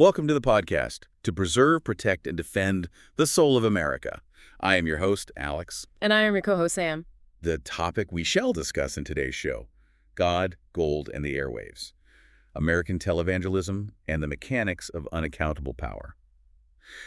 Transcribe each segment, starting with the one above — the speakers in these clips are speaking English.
Welcome to the podcast, to preserve, protect, and defend the soul of America. I am your host, Alex. And I am your co-host, Sam. The topic we shall discuss in today's show, God, Gold, and the Airwaves, American Televangelism, and the mechanics of unaccountable power.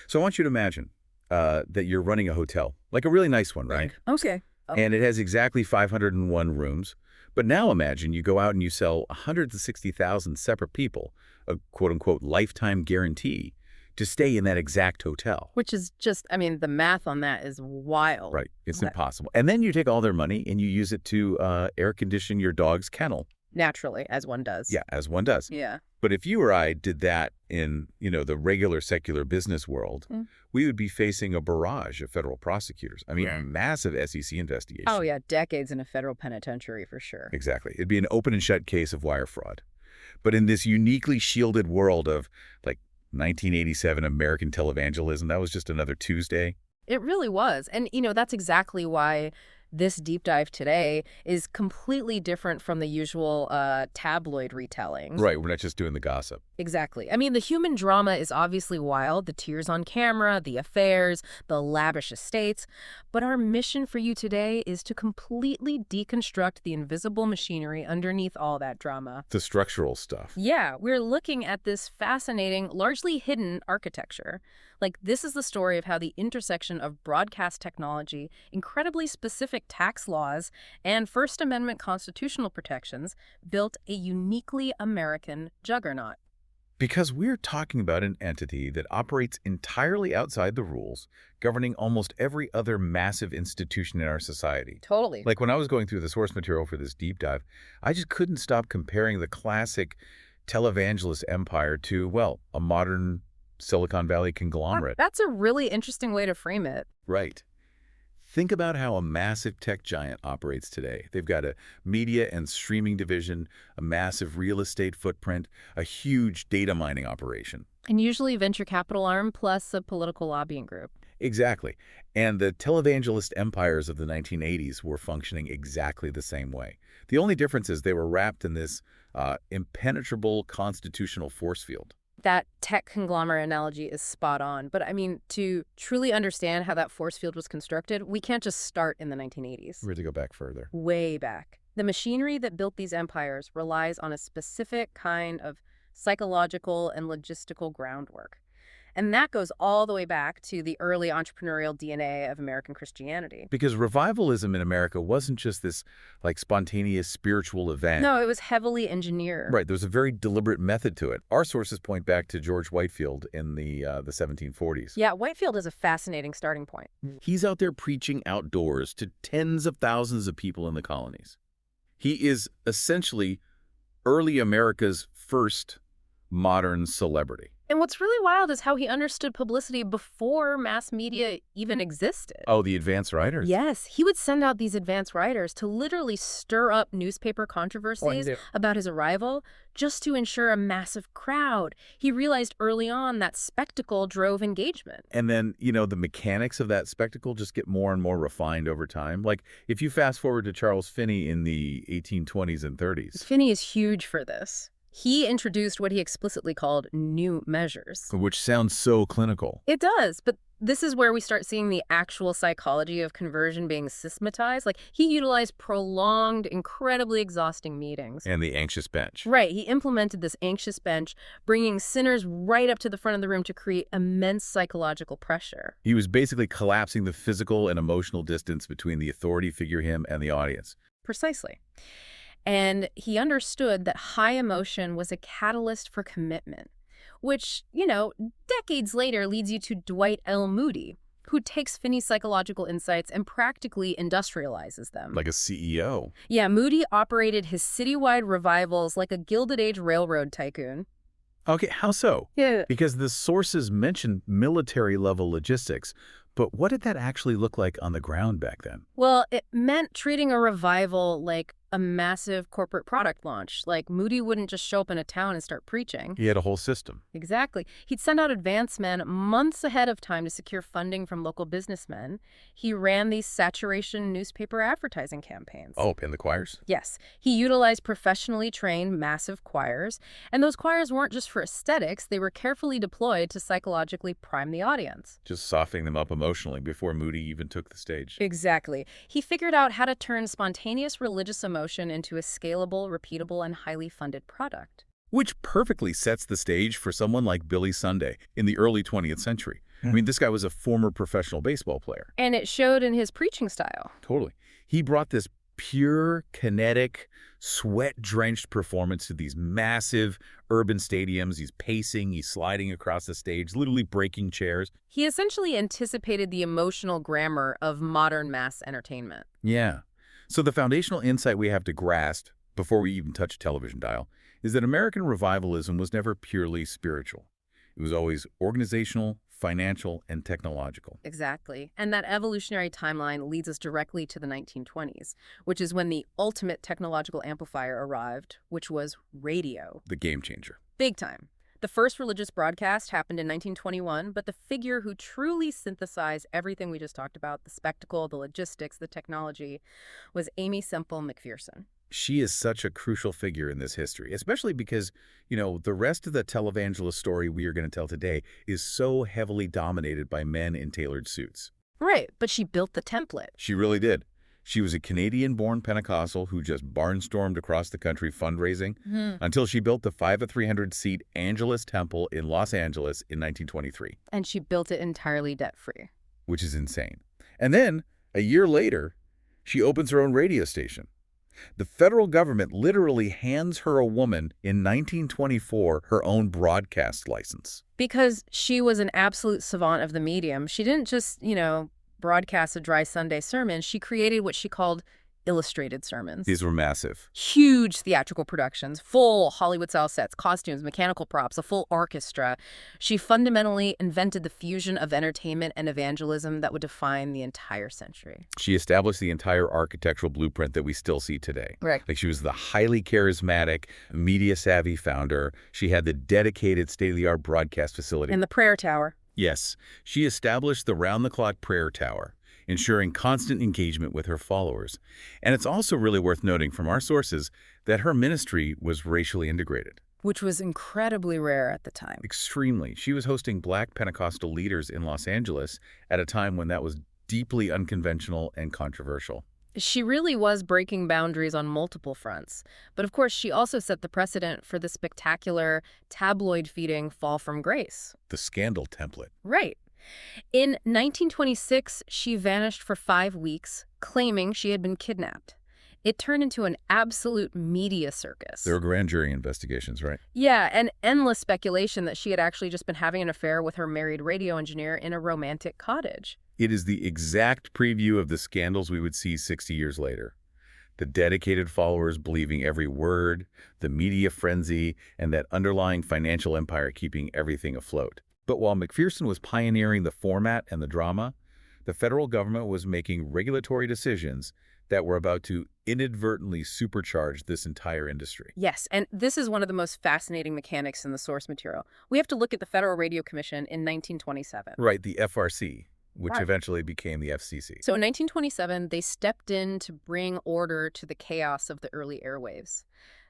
So I want you to imagine that you're running a hotel, like a really nice one, right? Okay. And it has exactly 501 rooms. But now imagine you go out and you sell 160,000 separate people a quote-unquote lifetime guarantee to stay in that exact hotel. Which is just, the math on that is wild. Right. It's impossible. And then you take all their money and you use it to air condition your dog's kennel. Naturally, as one does. Yeah, as one does. Yeah. But if you or I did that in, the regular secular business world, we would be facing a barrage of federal prosecutors. Massive SEC investigation. Oh, yeah. Decades in a federal penitentiary for sure. Exactly. It'd be an open and shut case of wire fraud. But in this uniquely shielded world of, 1987 American televangelism, that was just another Tuesday. It really was. And, that's exactly why this deep dive today is completely different from the usual tabloid retellings. Right. We're not just doing the gossip. Exactly. The human drama is obviously wild, the tears on camera, the affairs, the lavish estates. But our mission for you today is to completely deconstruct the invisible machinery underneath all that drama. The structural stuff. Yeah, we're looking at this fascinating, largely hidden architecture. This is the story of how the intersection of broadcast technology, incredibly specific tax laws, and First Amendment constitutional protections built a uniquely American juggernaut. Because we're talking about an entity that operates entirely outside the rules, governing almost every other massive institution in our society. Totally. When I was going through the source material for this deep dive, I just couldn't stop comparing the classic televangelist empire to, a modern Silicon Valley conglomerate. That's a really interesting way to frame it. Right. Think about how a massive tech giant operates today. They've got a media and streaming division, a massive real estate footprint, a huge data mining operation. And usually venture capital arm plus a political lobbying group. Exactly. And the televangelist empires of the 1980s were functioning exactly the same way. The only difference is they were wrapped in this impenetrable constitutional force field. That tech conglomerate analogy is spot on. But to truly understand how that force field was constructed, we can't just start in the 1980s. We have to go back further. Way back. The machinery that built these empires relies on a specific kind of psychological and logistical groundwork. And that goes all the way back to the early entrepreneurial DNA of American Christianity. Because revivalism in America wasn't just this, spontaneous spiritual event. No, it was heavily engineered. Right. There was a very deliberate method to it. Our sources point back to George Whitefield in the 1740s. Yeah, Whitefield is a fascinating starting point. He's out there preaching outdoors to tens of thousands of people in the colonies. He is essentially early America's first modern celebrity. And what's really wild is how he understood publicity before mass media even existed. Oh, the advance writers? Yes. He would send out these advance writers to literally stir up newspaper controversies about his arrival just to ensure a massive crowd. He realized early on that spectacle drove engagement. And then, the mechanics of that spectacle just get more and more refined over time. If you fast forward to Charles Finney in the 1820s and 30s. Finney is huge for this. He introduced what he explicitly called new measures. Which sounds so clinical. It does, but this is where we start seeing the actual psychology of conversion being systematized. He utilized prolonged, incredibly exhausting meetings. And the anxious bench. Right. He implemented this anxious bench, bringing sinners right up to the front of the room to create immense psychological pressure. He was basically collapsing the physical and emotional distance between the authority figure him and the audience. Precisely. And he understood that high emotion was a catalyst for commitment, which, decades later leads you to Dwight L. Moody, who takes Finney's psychological insights and practically industrializes them. Like a CEO. Yeah, Moody operated his citywide revivals like a Gilded Age railroad tycoon. Okay, how so? Yeah. Because the sources mention military-level logistics, but what did that actually look like on the ground back then? Well, it meant treating a revival like a massive corporate product launch. Like, Moody wouldn't just show up in a town and start preaching. He had a whole system. Exactly. He'd send out advance men months ahead of time to secure funding from local businessmen. He ran these saturation newspaper advertising campaigns. Oh, and the choirs? Yes. He utilized professionally trained massive choirs, and those choirs weren't just for aesthetics, they were carefully deployed to psychologically prime the audience. Just softening them up emotionally before Moody even took the stage. Exactly. He figured out how to turn spontaneous religious emotion into a scalable, repeatable, and highly funded product. Which perfectly sets the stage for someone like Billy Sunday in the early 20th century. I mean, this guy was a former professional baseball player. And it showed in his preaching style. Totally. He brought this pure, kinetic, sweat-drenched performance to these massive urban stadiums. He's pacing, he's sliding across the stage, literally breaking chairs. He essentially anticipated the emotional grammar of modern mass entertainment. Yeah. So the foundational insight we have to grasp before we even touch a television dial is that American revivalism was never purely spiritual. It was always organizational, financial, and technological. Exactly. And that evolutionary timeline leads us directly to the 1920s, which is when the ultimate technological amplifier arrived, which was radio. The game changer. Big time. The first religious broadcast happened in 1921, but the figure who truly synthesized everything we just talked about, the spectacle, the logistics, the technology, was Aimee Semple McPherson. She is such a crucial figure in this history, especially because, the rest of the televangelist story we are going to tell today is so heavily dominated by men in tailored suits. Right, but she built the template. She really did. She was a Canadian-born Pentecostal who just barnstormed across the country fundraising until she built the 5,300-seat Angelus Temple in Los Angeles in 1923. And she built it entirely debt-free. Which is insane. And then, a year later, she opens her own radio station. The federal government literally hands her a woman in 1924 her own broadcast license. Because she was an absolute savant of the medium. She didn't just, broadcast a dry Sunday sermon. She created what she called illustrated sermons. These were massive. Huge theatrical productions, full Hollywood-style sets, costumes, mechanical props, a full orchestra. She fundamentally invented the fusion of entertainment and evangelism that would define the entire century. She established the entire architectural blueprint that we still see today. Right. Like, she was the highly charismatic, media-savvy founder. She had the dedicated state-of-the-art broadcast facility. And the prayer tower. Yes, she established the round-the-clock prayer tower, ensuring constant engagement with her followers. And it's also really worth noting from our sources that her ministry was racially integrated. Which was incredibly rare at the time. Extremely. She was hosting Black Pentecostal leaders in Los Angeles at a time when that was deeply unconventional and controversial. She really was breaking boundaries on multiple fronts. But of course, she also set the precedent for the spectacular, tabloid-feeding fall from grace. The scandal template. Right. In 1926, she vanished for 5 weeks, claiming she had been kidnapped. It turned into an absolute media circus. There were grand jury investigations, right? Yeah, and endless speculation that she had actually just been having an affair with her married radio engineer in a romantic cottage. It is the exact preview of the scandals we would see 60 years later. The dedicated followers believing every word, the media frenzy, and that underlying financial empire keeping everything afloat. But while McPherson was pioneering the format and the drama, the federal government was making regulatory decisions that were about to inadvertently supercharge this entire industry. Yes, and this is one of the most fascinating mechanics in the source material. We have to look at the Federal Radio Commission in 1927. Right, the FRC, which Right. eventually became the FCC. So in 1927, they stepped in to bring order to the chaos of the early airwaves.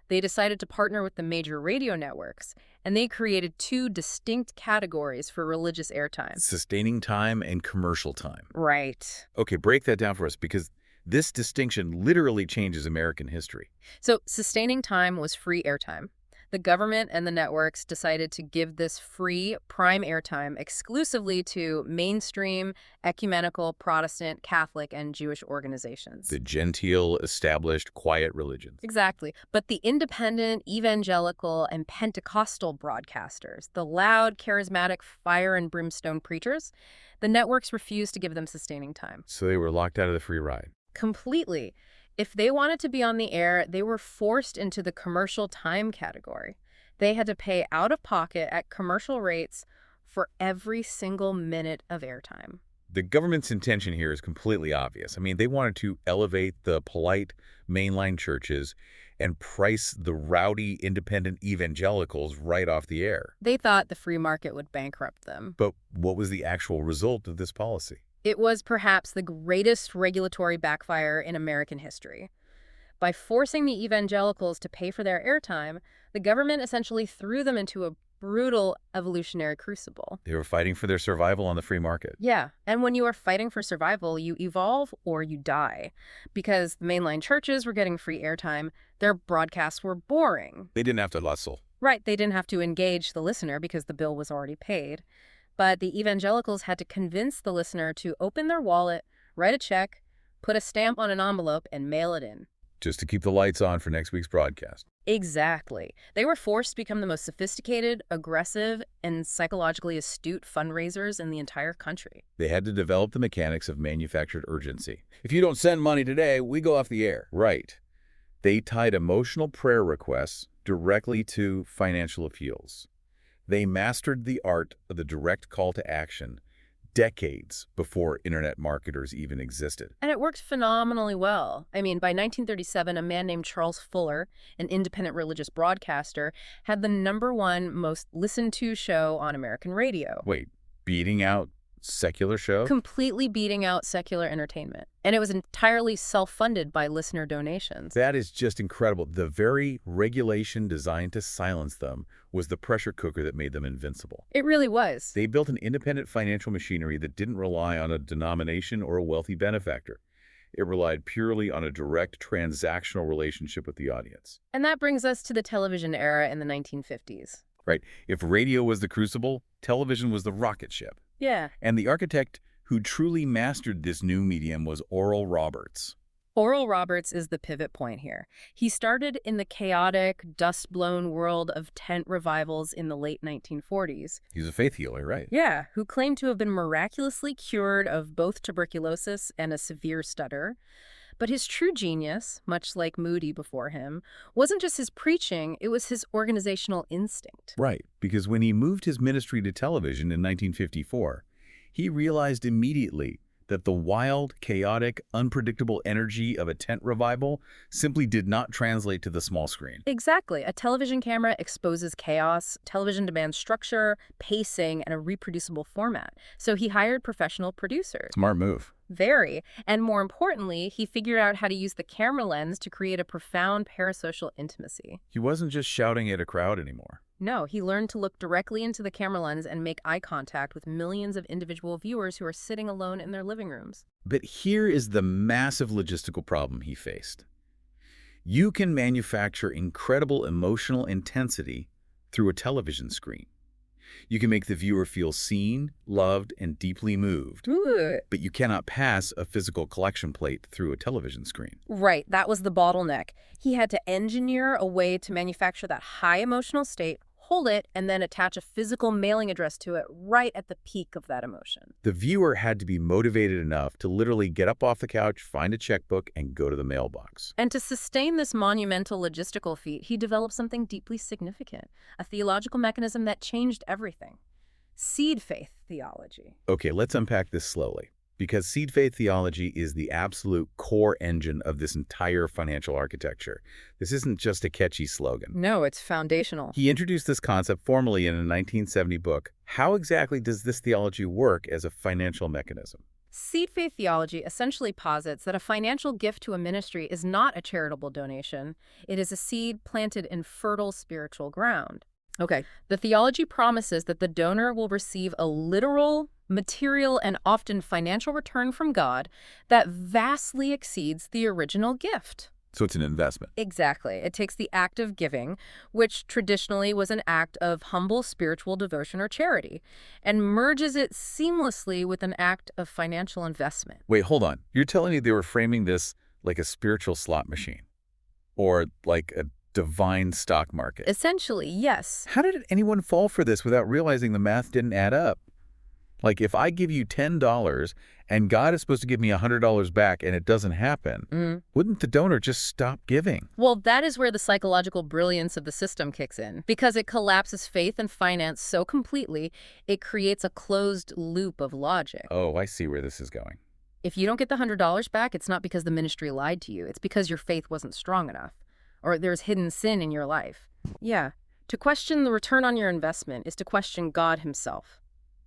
They decided to partner with the major radio networks, and they created 2 distinct categories for religious airtime. Sustaining time and commercial time. Right. Okay, break that down for us, because this distinction literally changes American history. So sustaining time was free airtime. The government and the networks decided to give this free prime airtime exclusively to mainstream, ecumenical, Protestant, Catholic, and Jewish organizations. The genteel, established, quiet religions. Exactly. But the independent, evangelical, and Pentecostal broadcasters, the loud, charismatic, fire and brimstone preachers, the networks refused to give them sustaining time. So they were locked out of the free ride. Completely. If they wanted to be on the air, they were forced into the commercial time category. They had to pay out of pocket at commercial rates for every single minute of airtime. The government's intention here is completely obvious. I mean, they wanted to elevate the polite mainline churches and price the rowdy independent evangelicals right off the air. They thought the free market would bankrupt them. But what was the actual result of this policy? It was perhaps the greatest regulatory backfire in American history. By forcing the evangelicals to pay for their airtime, the government essentially threw them into a brutal evolutionary crucible. They were fighting for their survival on the free market. Yeah, and when you are fighting for survival, you evolve or you die. Because the mainline churches were getting free airtime, their broadcasts were boring. They didn't have to hustle. Right, they didn't have to engage the listener because the bill was already paid. But the evangelicals had to convince the listener to open their wallet, write a check, put a stamp on an envelope, and mail it in. Just to keep the lights on for next week's broadcast. Exactly. They were forced to become the most sophisticated, aggressive, and psychologically astute fundraisers in the entire country. They had to develop the mechanics of manufactured urgency. If you don't send money today, we go off the air. Right. They tied emotional prayer requests directly to financial appeals. They mastered the art of the direct call to action decades before internet marketers even existed. And it worked phenomenally well. I mean, by 1937, a man named Charles Fuller, an independent religious broadcaster, had the #1 most listened to show on American radio. Wait, beating out secular show? Completely beating out secular entertainment. And it was entirely self-funded by listener donations. That is just incredible. The very regulation designed to silence them was the pressure cooker that made them invincible. It really was. They built an independent financial machinery that didn't rely on a denomination or a wealthy benefactor. It relied purely on a direct transactional relationship with the audience. And that brings us to the television era in the 1950s. Right. If radio was the crucible, television was the rocket ship. Yeah. And the architect who truly mastered this new medium was Oral Roberts. Oral Roberts is the pivot point here. He started in the chaotic, dust-blown world of tent revivals in the late 1940s. He's a faith healer, right? Yeah, who claimed to have been miraculously cured of both tuberculosis and a severe stutter. But his true genius, much like Moody before him, wasn't just his preaching, it was his organizational instinct. Right, because when he moved his ministry to television in 1954, he realized immediately that the wild, chaotic, unpredictable energy of a tent revival simply did not translate to the small screen. Exactly. A television camera exposes chaos. Television demands structure, pacing, and a reproducible format. So he hired professional producers. Smart move. Very. And more importantly, he figured out how to use the camera lens to create a profound parasocial intimacy. He wasn't just shouting at a crowd anymore. No, he learned to look directly into the camera lens and make eye contact with millions of individual viewers who are sitting alone in their living rooms. But here is the massive logistical problem he faced. You can manufacture incredible emotional intensity through a television screen. You can make the viewer feel seen, loved, and deeply moved. Ooh. But you cannot pass a physical collection plate through a television screen. Right, that was the bottleneck. He had to engineer a way to manufacture that high emotional state, hold it, and then attach a physical mailing address to it right at the peak of that emotion. The viewer had to be motivated enough to literally get up off the couch, find a checkbook, and go to the mailbox. And to sustain this monumental logistical feat, he developed something deeply significant, a theological mechanism that changed everything. Seed faith theology. Okay, let's unpack this slowly. Because seed faith theology is the absolute core engine of this entire financial architecture. This isn't just a catchy slogan. No, it's foundational. He introduced this concept formally in a 1970 book. How exactly does this theology work as a financial mechanism? Seed faith theology essentially posits that a financial gift to a ministry is not a charitable donation. It is a seed planted in fertile spiritual ground. Okay. The theology promises that the donor will receive a literal, material, and often financial return from God that vastly exceeds the original gift. So it's an investment. Exactly. It takes the act of giving, which traditionally was an act of humble spiritual devotion or charity, and merges it seamlessly with an act of financial investment. Wait, hold on. You're telling me they were framing this like a spiritual slot machine? Or like a divine stock market? Essentially, yes. How did anyone fall for this without realizing the math didn't add up? Like if I give you $10 and God is supposed to give me $100 back and it doesn't happen, wouldn't the donor just stop giving? Well, that is where the psychological brilliance of the system kicks in. Because it collapses faith and finance so completely, it creates a closed loop of logic. Oh, I see where this is going. If you don't get the $100 back, it's not because the ministry lied to you. It's because your faith wasn't strong enough. Or there's hidden sin in your life. Yeah. To question the return on your investment is to question God himself.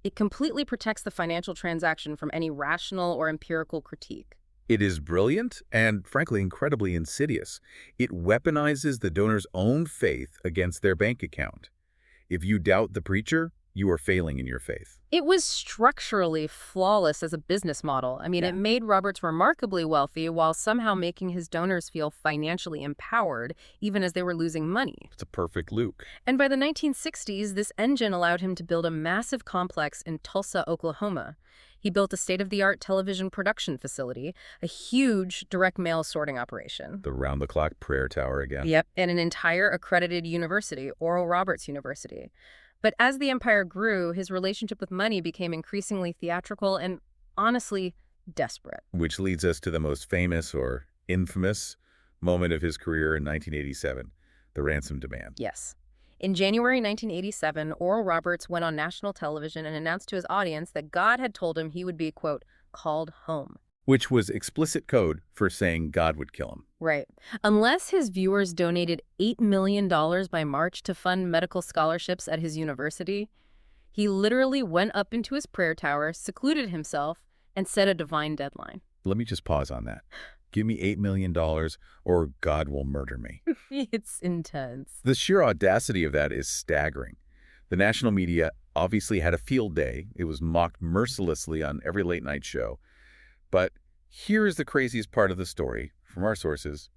It completely protects the financial transaction from any rational or empirical critique. It is brilliant and, frankly, incredibly insidious. It weaponizes the donor's own faith against their bank account. If you doubt the preacher, you are failing in your faith. It was structurally flawless as a business model. I mean, It made Roberts remarkably wealthy while somehow making his donors feel financially empowered, even as they were losing money. It's a perfect loop. And by the 1960s, this engine allowed him to build a massive complex in Tulsa, Oklahoma. He built a state-of-the-art television production facility, a huge direct mail sorting operation. The round-the-clock prayer tower again. Yep, and an entire accredited university, Oral Roberts University. But as the empire grew, his relationship with money became increasingly theatrical and, honestly, desperate. Which leads us to the most famous or infamous moment of his career in 1987, the ransom demand. Yes. In January 1987, Oral Roberts went on national television and announced to his audience that God had told him he would be, quote, called home. Which was explicit code for saying God would kill him. Right. Unless his viewers donated $8 million by March to fund medical scholarships at his university, he literally went up into his prayer tower, secluded himself, and set a divine deadline. Let me just pause on that. Give me $8 million or God will murder me. It's intense. The sheer audacity of that is staggering. The national media obviously had a field day. It was mocked mercilessly on every late-night show. But here's the craziest part of the story from our sources.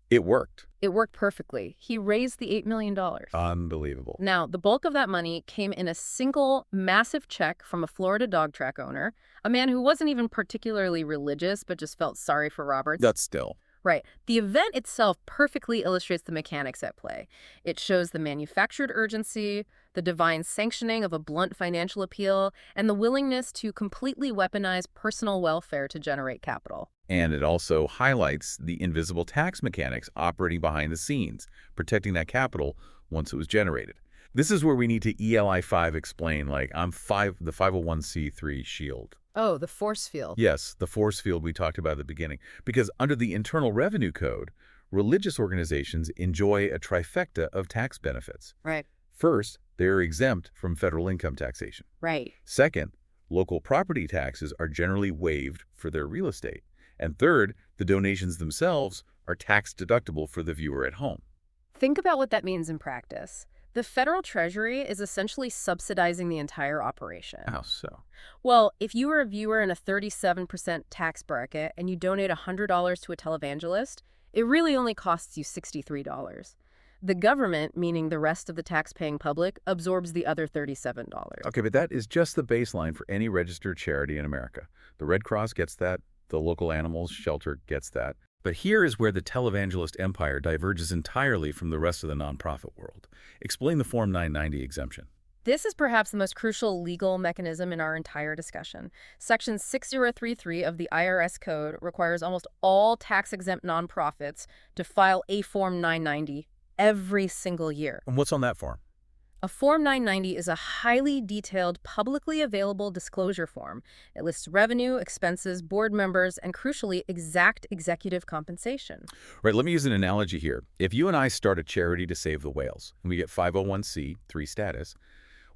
It worked. It worked perfectly. He raised the $8 million. Unbelievable. Now, the bulk of that money came in a single massive check from a Florida dog track owner, a man who wasn't even particularly religious but just felt sorry for Roberts. That's still. Right. The event itself perfectly illustrates the mechanics at play. It shows the manufactured urgency, the divine sanctioning of a blunt financial appeal, and the willingness to completely weaponize personal welfare to generate capital. And it also highlights the invisible tax mechanics operating behind the scenes, protecting that capital once it was generated. This is where we need to ELI 5 explain, like, the 501c3 shield. Oh, the force field. Yes, the force field we talked about at the beginning. Because under the Internal Revenue Code, religious organizations enjoy a trifecta of tax benefits. Right. First, they are exempt from federal income taxation. Right. Second, local property taxes are generally waived for their real estate. And third, the donations themselves are tax deductible for the viewer at home. Think about what that means in practice. The federal treasury is essentially subsidizing the entire operation. How so? Well, if you were a viewer in a 37% tax bracket and you donate $100 to a televangelist, it really only costs you $63. The government, meaning the rest of the tax-paying public, absorbs the other $37. Okay, but that is just the baseline for any registered charity in America. The Red Cross gets that. The local animals shelter gets that. But here is where the televangelist empire diverges entirely from the rest of the nonprofit world. Explain the Form 990 exemption. This is perhaps the most crucial legal mechanism in our entire discussion. Section 6033 of the IRS Code requires almost all tax-exempt nonprofits to file a Form 990 every single year. And what's on that form? A Form 990 is a highly detailed, publicly available disclosure form. It lists revenue, expenses, board members, and crucially, exact executive compensation. Right, let me use an analogy here. If you and I start a charity to save the whales, and we get 501c3 status,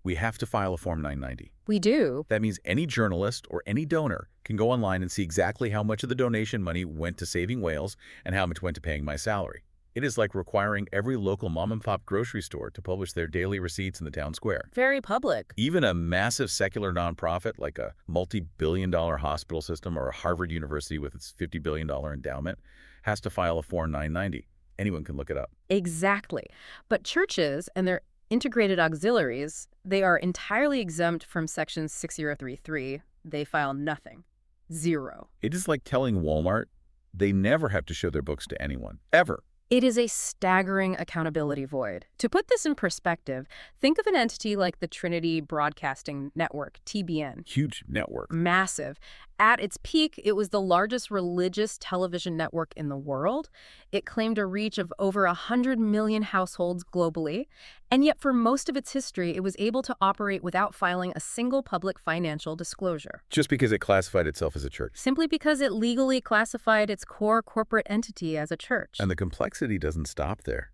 we have to file a Form 990. We do. That means any journalist or any donor can go online and see exactly how much of the donation money went to saving whales and how much went to paying my salary. It is like requiring every local mom-and-pop grocery store to publish their daily receipts in the town square. Very public. Even a massive secular nonprofit like a multi-billion-dollar hospital system or a Harvard University with its $50 billion endowment has to file a Form 990. Anyone can look it up. Exactly. But churches and their integrated auxiliaries, they are entirely exempt from Section 6033. They file nothing. Zero. It is like telling Walmart they never have to show their books to anyone, ever. It is a staggering accountability void. To put this in perspective, think of an entity like the Trinity Broadcasting Network, TBN. Huge network. Massive. At its peak, it was the largest religious television network in the world. It claimed a reach of over 100 million households globally, and yet for most of its history, it was able to operate without filing a single public financial disclosure. Just because it classified itself as a church. Simply because it legally classified its core corporate entity as a church. And the complexity doesn't stop there.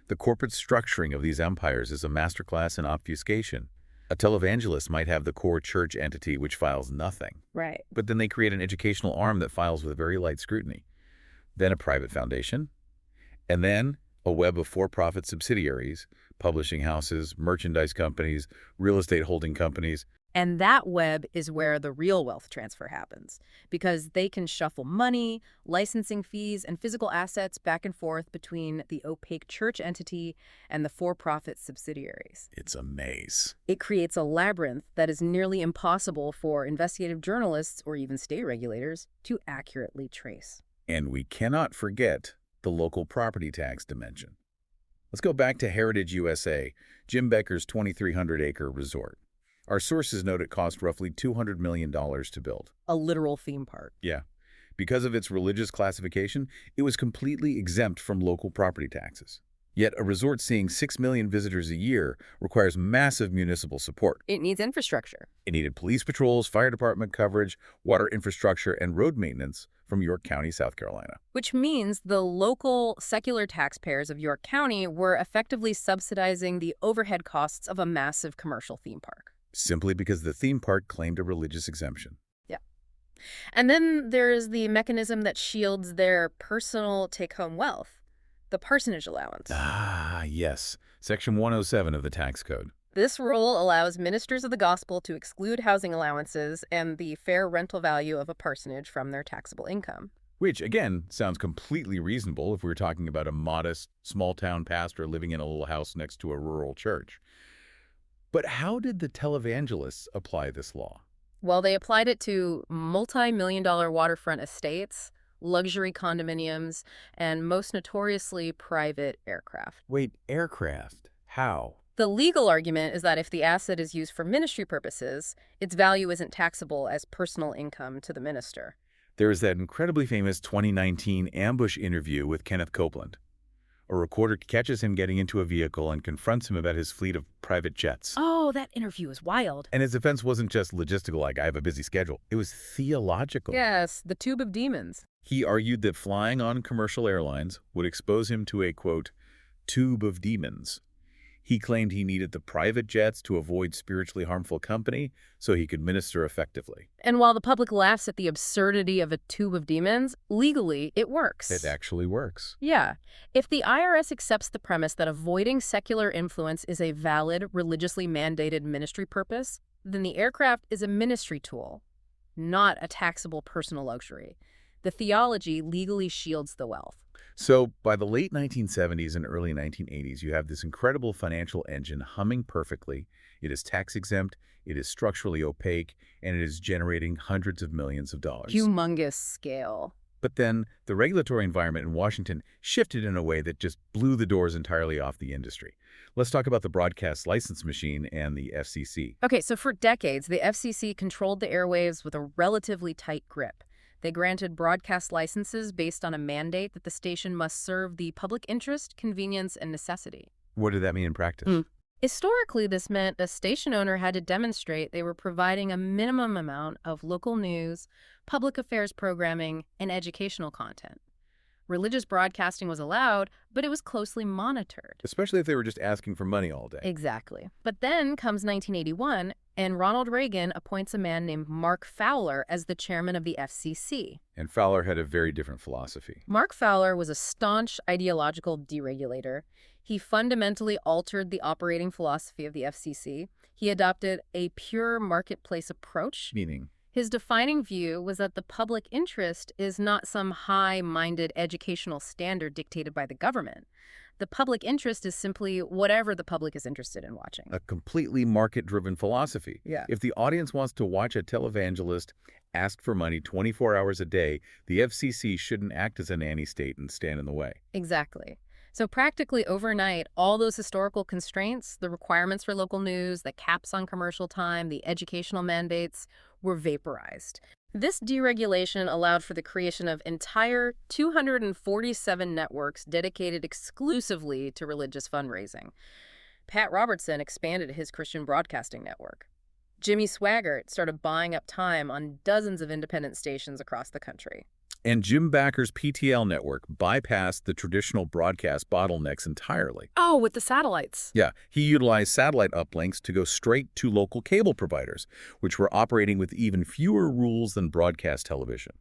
The corporate structuring of these empires is a masterclass in obfuscation. A televangelist might have the core church entity which files nothing. Right. But then they create an educational arm that files with very light scrutiny. Then a private foundation. And then a web of for-profit subsidiaries, publishing houses, merchandise companies, real estate holding companies. And that web is where the real wealth transfer happens, because they can shuffle money, licensing fees, and physical assets back and forth between the opaque church entity and the for-profit subsidiaries. It's a maze. It creates a labyrinth that is nearly impossible for investigative journalists or even state regulators to accurately trace. And we cannot forget the local property tax dimension. Let's go back to Heritage USA, Jim Becker's 2,300-acre resort. Our sources note it cost roughly $200 million to build. A literal theme park. Yeah. Because of its religious classification, it was completely exempt from local property taxes. Yet a resort seeing 6 million visitors a year requires massive municipal support. It needs infrastructure. It needed police patrols, fire department coverage, water infrastructure, and road maintenance from York County, South Carolina. Which means the local secular taxpayers of York County were effectively subsidizing the overhead costs of a massive commercial theme park. Simply because the theme park claimed a religious exemption. Yeah. And then there is the mechanism that shields their personal take-home wealth, the parsonage allowance. Ah, yes. Section 107 of the tax code. This rule allows ministers of the gospel to exclude housing allowances and the fair rental value of a parsonage from their taxable income. Which, again, sounds completely reasonable if we're talking about a modest, small-town pastor living in a little house next to a rural church. But how did the televangelists apply this law? Well, they applied it to multi-million-dollar waterfront estates, luxury condominiums, and most notoriously private aircraft. Wait, aircraft? How? The legal argument is that if the asset is used for ministry purposes, its value isn't taxable as personal income to the minister. There is that incredibly famous 2019 ambush interview with Kenneth Copeland. A reporter catches him getting into a vehicle and confronts him about his fleet of private jets. Oh, that interview is wild. And his defense wasn't just logistical, like, I have a busy schedule. It was theological. Yes, the tube of demons. He argued that flying on commercial airlines would expose him to a, quote, tube of demons. He claimed he needed the private jets to avoid spiritually harmful company so he could minister effectively. And while the public laughs at the absurdity of a tube of demons, legally, it works. It actually works. Yeah. If the IRS accepts the premise that avoiding secular influence is a valid, religiously mandated ministry purpose, then the aircraft is a ministry tool, not a taxable personal luxury. The theology legally shields the wealth. So by the late 1970s and early 1980s, you have this incredible financial engine humming perfectly. It is tax-exempt, it is structurally opaque, and it is generating hundreds of millions of dollars. Humongous scale. But then the regulatory environment in Washington shifted in a way that just blew the doors entirely off the industry. Let's talk about the broadcast license machine and the FCC. Okay, so for decades, the FCC controlled the airwaves with a relatively tight grip. They granted broadcast licenses based on a mandate that the station must serve the public interest, convenience, and necessity. What did that mean in practice? Historically, this meant a station owner had to demonstrate they were providing a minimum amount of local news, public affairs programming, and educational content. Religious broadcasting was allowed, but it was closely monitored. Especially if they were just asking for money all day. Exactly. But then comes 1981, and Ronald Reagan appoints a man named Mark Fowler as the chairman of the FCC. And Fowler had a very different philosophy. Mark Fowler was a staunch ideological deregulator. He fundamentally altered the operating philosophy of the FCC. He adopted a pure marketplace approach. Meaning? His defining view was that the public interest is not some high-minded educational standard dictated by the government. The public interest is simply whatever the public is interested in watching. A completely market-driven philosophy. Yeah. If the audience wants to watch a televangelist asked for money 24 hours a day, the FCC shouldn't act as a nanny state and stand in the way. Exactly. So practically overnight, all those historical constraints, the requirements for local news, the caps on commercial time, the educational mandates, were vaporized. This deregulation allowed for the creation of entire 247 networks dedicated exclusively to religious fundraising. Pat Robertson expanded his Christian broadcasting network. Jimmy Swaggart started buying up time on dozens of independent stations across the country. And Jim Backer's PTL network bypassed the traditional broadcast bottlenecks entirely. Oh, with the satellites. Yeah, he utilized satellite uplinks to go straight to local cable providers, which were operating with even fewer rules than broadcast television.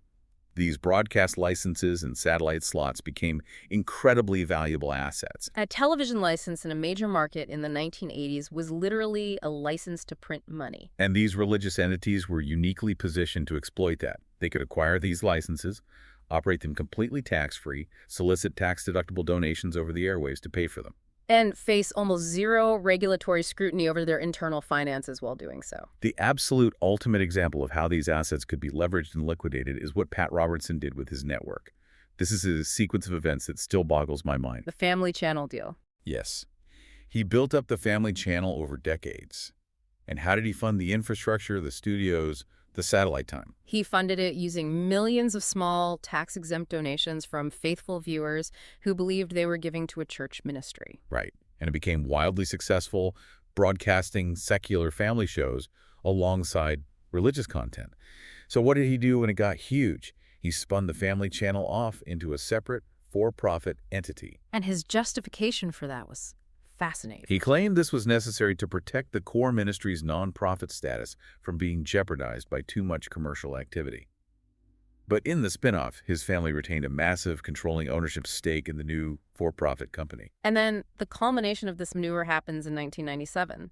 These broadcast licenses and satellite slots became incredibly valuable assets. A television license in a major market in the 1980s was literally a license to print money. And these religious entities were uniquely positioned to exploit that. They could acquire these licenses, operate them completely tax-free, solicit tax-deductible donations over the airwaves to pay for them. And face almost zero regulatory scrutiny over their internal finances while doing so. The absolute ultimate example of how these assets could be leveraged and liquidated is what Pat Robertson did with his network. This is a sequence of events that still boggles my mind. The Family Channel deal. Yes. He built up the Family Channel over decades. And how did he fund the infrastructure, the studios, the satellite time? He funded it using millions of small, tax-exempt donations from faithful viewers who believed they were giving to a church ministry. Right. And it became wildly successful, broadcasting secular family shows alongside religious content. So what did he do when it got huge? He spun the Family Channel off into a separate, for-profit entity. And his justification for that was fascinating. He claimed this was necessary to protect the core ministry's nonprofit status from being jeopardized by too much commercial activity. But in the spinoff, his family retained a massive controlling ownership stake in the new for-profit company. And then the culmination of this maneuver happens in 1997.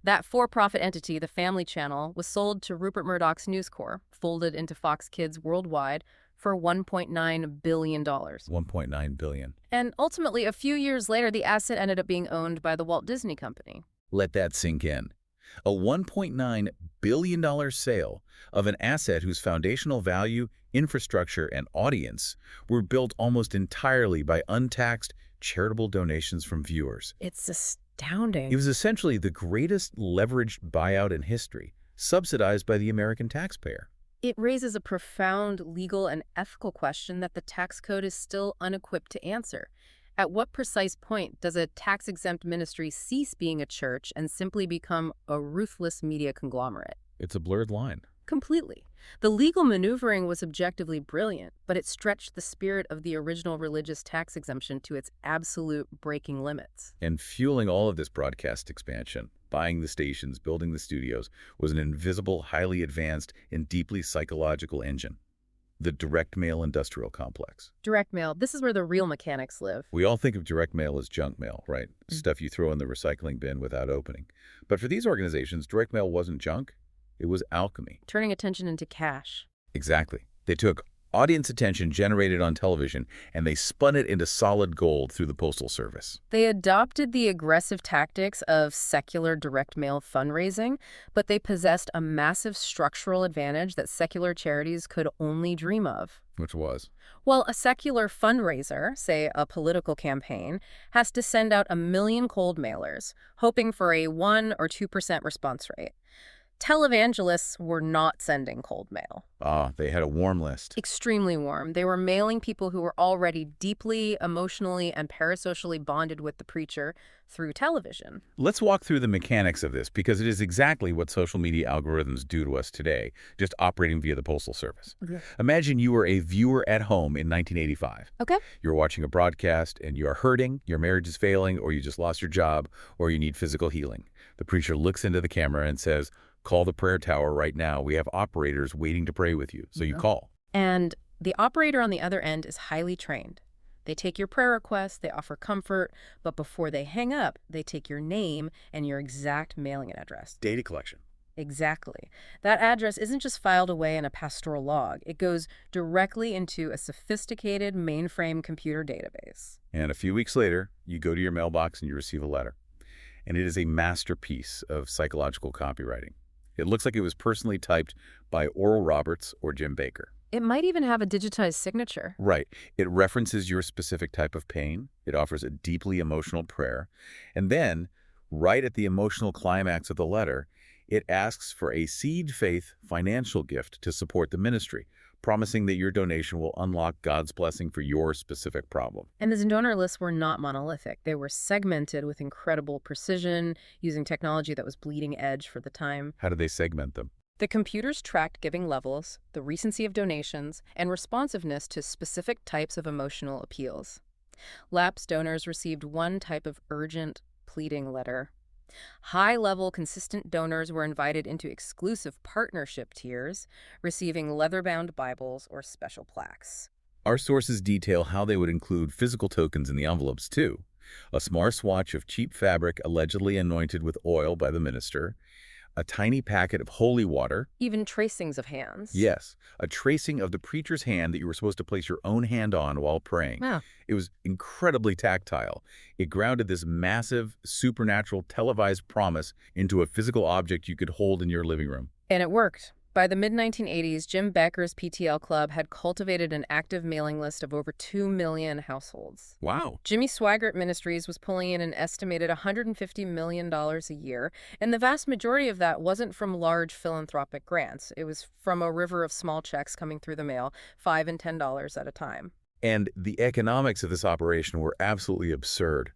That for-profit entity, the Family Channel, was sold to Rupert Murdoch's News Corp, folded into Fox Kids worldwide for $1.9 billion. $1.9 billion. And ultimately, a few years later, the asset ended up being owned by the Walt Disney Company. Let that sink in. A $1.9 billion sale of an asset whose foundational value, infrastructure, and audience were built almost entirely by untaxed, charitable donations from viewers. It's astounding. It was essentially the greatest leveraged buyout in history, subsidized by the American taxpayer. It raises a profound legal and ethical question that the tax code is still unequipped to answer. At what precise point does a tax-exempt ministry cease being a church and simply become a ruthless media conglomerate? It's a blurred line. Completely. The legal maneuvering was objectively brilliant, but it stretched the spirit of the original religious tax exemption to its absolute breaking limits. And fueling all of this broadcast expansion, buying the stations, building the studios, was an invisible, highly advanced, and deeply psychological engine. The direct mail industrial complex. Direct mail, this is where the real mechanics live. We all think of direct mail as junk mail, right? Stuff you throw in the recycling bin without opening. But for these organizations, direct mail wasn't junk. It was alchemy. Turning attention into cash. Exactly. They took audience attention generated on television and they spun it into solid gold through the Postal Service. They adopted the aggressive tactics of secular direct mail fundraising, but they possessed a massive structural advantage that secular charities could only dream of. Which was? Well, a secular fundraiser, say a political campaign, has to send out 1 million cold mailers, hoping for a 1 or 2% response rate. Televangelists were not sending cold mail. They had a warm list. Extremely warm. They were mailing people who were already deeply, emotionally, and parasocially bonded with the preacher through television. Let's walk through the mechanics of this because it is exactly what social media algorithms do to us today, just operating via the Postal Service. Okay. Imagine you were a viewer at home in 1985. Okay. You're watching a broadcast and you are hurting, your marriage is failing, or you just lost your job, or you need physical healing. The preacher looks into the camera and says, "Call the prayer tower right now. We have operators waiting to pray with you." So you call. And the operator on the other end is highly trained. They take your prayer request, they offer comfort, but before they hang up, they take your name and your exact mailing address. Data collection. Exactly. That address isn't just filed away in a pastoral log. It goes directly into a sophisticated mainframe computer database. And a few weeks later, you go to your mailbox and you receive a letter. And it is a masterpiece of psychological copywriting. It looks like it was personally typed by Oral Roberts or Jim Baker. It might even have a digitized signature. Right. It references your specific type of pain. It offers a deeply emotional prayer. And then, right at the emotional climax of the letter, it asks for a seed faith financial gift to support the ministry, promising that your donation will unlock God's blessing for your specific problem. And the donor lists were not monolithic. They were segmented with incredible precision, using technology that was bleeding edge for the time. How did they segment them? The computers tracked giving levels, the recency of donations, and responsiveness to specific types of emotional appeals. Lapsed donors received one type of urgent, pleading letter. High-level, consistent donors were invited into exclusive partnership tiers, receiving leather-bound Bibles or special plaques. Our sources detail how they would include physical tokens in the envelopes, too. A small swatch of cheap fabric allegedly anointed with oil by the minister, a tiny packet of holy water. Even tracings of hands. Yes, a tracing of the preacher's hand that you were supposed to place your own hand on while praying. Wow. It was incredibly tactile. It grounded this massive, supernatural, televised promise into a physical object you could hold in your living room. And it worked. By the mid-1980s, Jim Becker's PTL Club had cultivated an active mailing list of over 2 million households. Wow. Jimmy Swaggart Ministries was pulling in an estimated $150 million a year, and the vast majority of that wasn't from large philanthropic grants. It was from a river of small checks coming through the mail, $5 and $10 at a time. And the economics of this operation were absolutely absurd.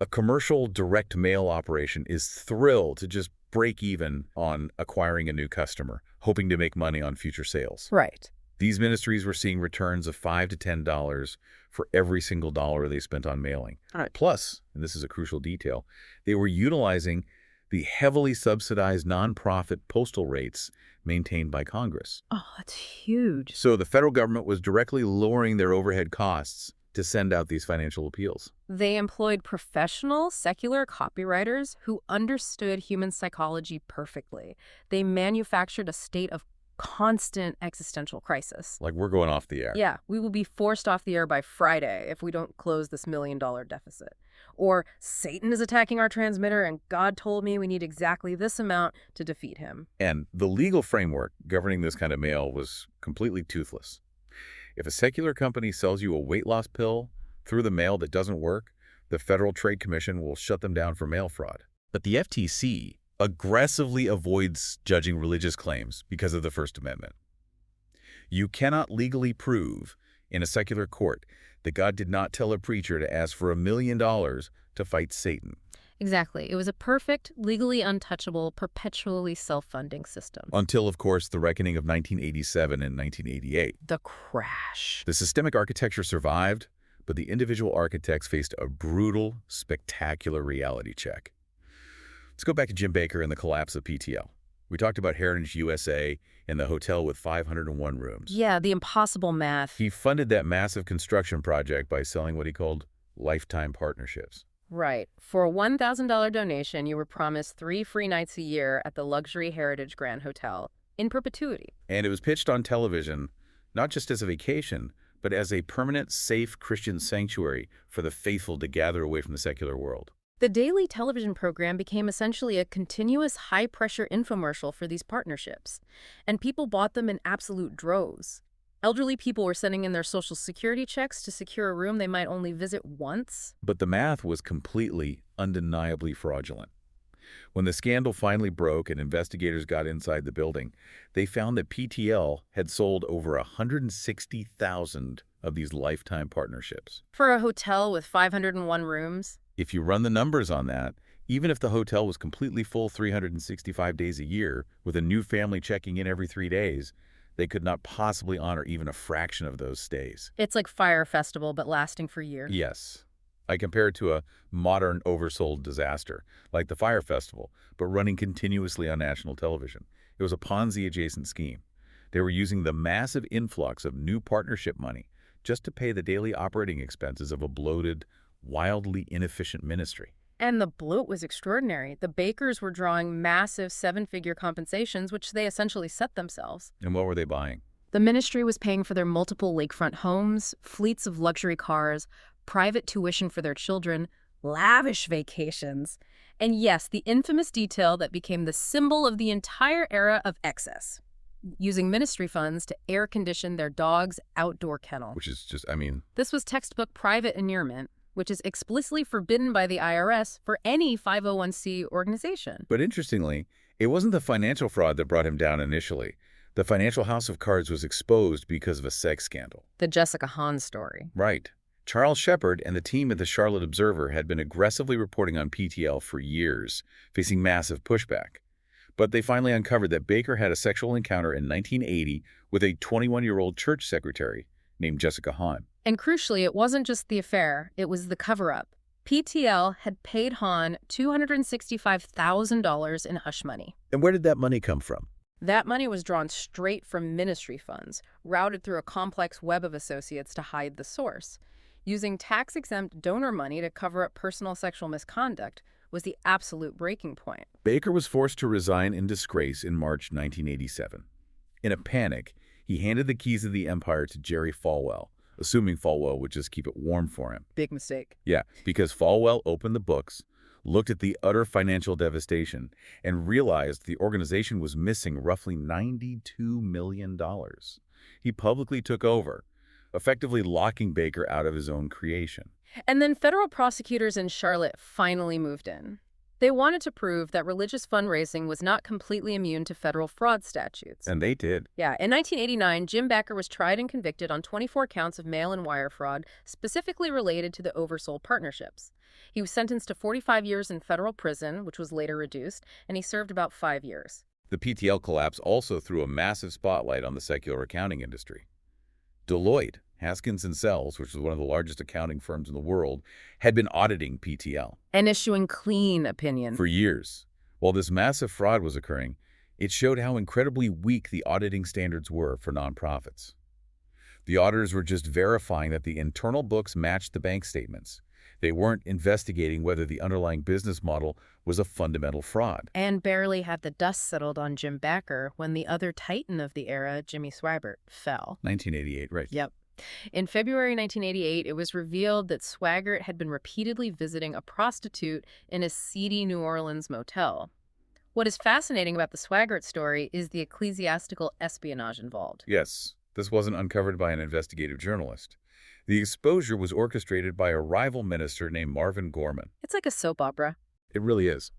A commercial direct mail operation is thrilled to just break even on acquiring a new customer, hoping to make money on future sales. Right. These ministries were seeing returns of $5 to $10 for every single dollar they spent on mailing. Right. Plus, and this is a crucial detail, they were utilizing the heavily subsidized nonprofit postal rates maintained by Congress. Oh, that's huge. So the federal government was directly lowering their overhead costs to send out these financial appeals. They employed professional, secular copywriters who understood human psychology perfectly. They manufactured a state of constant existential crisis. Like, we're going off the air. Yeah, we will be forced off the air by Friday if we don't close this $1 million deficit. Or Satan is attacking our transmitter and God told me we need exactly this amount to defeat him. And the legal framework governing this kind of mail was completely toothless. If a secular company sells you a weight loss pill through the mail that doesn't work, the Federal Trade Commission will shut them down for mail fraud. But the FTC aggressively avoids judging religious claims because of the First Amendment. You cannot legally prove in a secular court that God did not tell a preacher to ask for $1 million to fight Satan. Exactly. It was a perfect, legally untouchable, perpetually self-funding system. Until, of course, the reckoning of 1987 and 1988. The crash. The systemic architecture survived, but the individual architects faced a brutal, spectacular reality check. Let's go back to Jim Baker and the collapse of PTL. We talked about Heritage USA and the hotel with 501 rooms. Yeah, the impossible math. He funded that massive construction project by selling what he called lifetime partnerships. Right. For a $1,000 donation, you were promised 3 free nights a year at the luxury Heritage Grand Hotel, in perpetuity. And it was pitched on television, not just as a vacation, but as a permanent, safe Christian sanctuary for the faithful to gather away from the secular world. The daily television program became essentially a continuous high-pressure infomercial for these partnerships, and people bought them in absolute droves. Elderly people were sending in their Social Security checks to secure a room they might only visit once. But the math was completely, undeniably fraudulent. When the scandal finally broke and investigators got inside the building, they found that PTL had sold over 160,000 of these lifetime partnerships. For a hotel with 501 rooms? If you run the numbers on that, even if the hotel was completely full 365 days a year, with a new family checking in every 3 days, they could not possibly honor even a fraction of those stays. It's like Fire Festival, but lasting for years. Yes. I compare it to a modern oversold disaster, like the Fire Festival, but running continuously on national television. It was a Ponzi-adjacent scheme. They were using the massive influx of new partnership money just to pay the daily operating expenses of a bloated, wildly inefficient ministry. And the bloat was extraordinary. The bakers were drawing massive 7-figure compensations, which they essentially set themselves. And what were they buying? The ministry was paying for their multiple lakefront homes, fleets of luxury cars, private tuition for their children, lavish vacations, And yes, the infamous detail that became the symbol of the entire era of excess, using ministry funds to air condition their dog's outdoor kennel. Which is just, I mean... This was textbook private inurement, which is explicitly forbidden by the IRS for any 501c organization. But interestingly, it wasn't the financial fraud that brought him down initially. The financial house of cards was exposed because of a sex scandal. The Jessica Hahn story. Right. Charles Shepard and the team at the Charlotte Observer had been aggressively reporting on PTL for years, facing massive pushback. But they finally uncovered that Baker had a sexual encounter in 1980 with a 21-year-old church secretary named Jessica Hahn. And crucially, it wasn't just the affair, it was the cover-up. PTL had paid Hahn $265,000 in hush money. And where did that money come from? That money was drawn straight from ministry funds, routed through a complex web of associates to hide the source. Using tax-exempt donor money to cover up personal sexual misconduct was the absolute breaking point. Baker was forced to resign in disgrace in March 1987. In a panic, he handed the keys of the empire to Jerry Falwell, assuming Falwell would just keep it warm for him. Big mistake. Yeah, because Falwell opened the books, looked at the utter financial devastation, and realized the organization was missing roughly $92 million. He publicly took over, effectively locking Baker out of his own creation. And then federal prosecutors in Charlotte finally moved in. They wanted to prove that religious fundraising was not completely immune to federal fraud statutes. And they did. Yeah, in 1989, Jim Bakker was tried and convicted on 24 counts of mail and wire fraud, specifically related to the oversold partnerships. He was sentenced to 45 years in federal prison, which was later reduced, and he served about 5 years. The PTL collapse also threw a massive spotlight on the secular accounting industry. Deloitte, Haskins & Sells, which was one of the largest accounting firms in the world, had been auditing PTL. And issuing clean opinion. For years. While this massive fraud was occurring, it showed how incredibly weak the auditing standards were for nonprofits. The auditors were just verifying that the internal books matched the bank statements. They weren't investigating whether the underlying business model was a fundamental fraud. And barely had the dust settled on Jim Bakker when the other titan of the era, Jimmy Swaggart, fell. 1988, right. Yep. In February 1988, it was revealed that Swaggart had been repeatedly visiting a prostitute in a seedy New Orleans motel. What is fascinating about the Swaggart story is the ecclesiastical espionage involved. Yes, this wasn't uncovered by an investigative journalist. The exposure was orchestrated by a rival minister named Marvin Gorman. It's like a soap opera. It really is.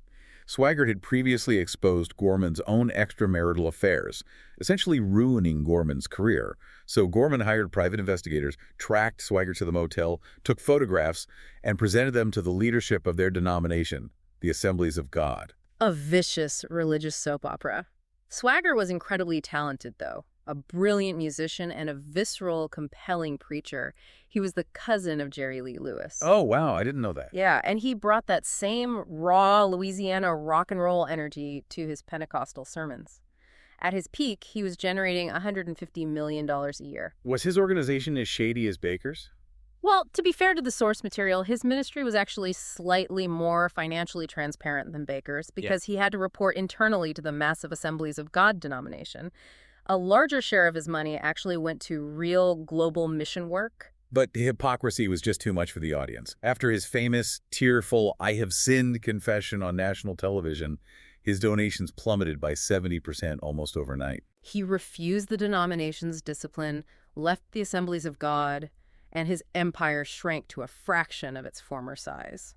Swaggart had previously exposed Gorman's own extramarital affairs, essentially ruining Gorman's career. So Gorman hired private investigators, tracked Swaggart to the motel, took photographs, and presented them to the leadership of their denomination, the Assemblies of God. A vicious religious soap opera. Swaggart was incredibly talented, though. A brilliant musician and a visceral, compelling preacher. He was the cousin of Jerry Lee Lewis. Oh, wow. I didn't know that. Yeah, and he brought that same raw Louisiana rock and roll energy to his Pentecostal sermons. At his peak, he was generating $150 million a year. Was his organization as shady as Baker's? Well, to be fair to the source material, his ministry was actually slightly more financially transparent than Baker's because he had to report internally to the massive Assemblies of God denomination. A larger share of his money actually went to real global mission work. But the hypocrisy was just too much for the audience. After his famous, tearful, "I have sinned" confession on national television, his donations plummeted by 70% almost overnight. He refused the denomination's discipline, left the Assemblies of God, and his empire shrank to a fraction of its former size.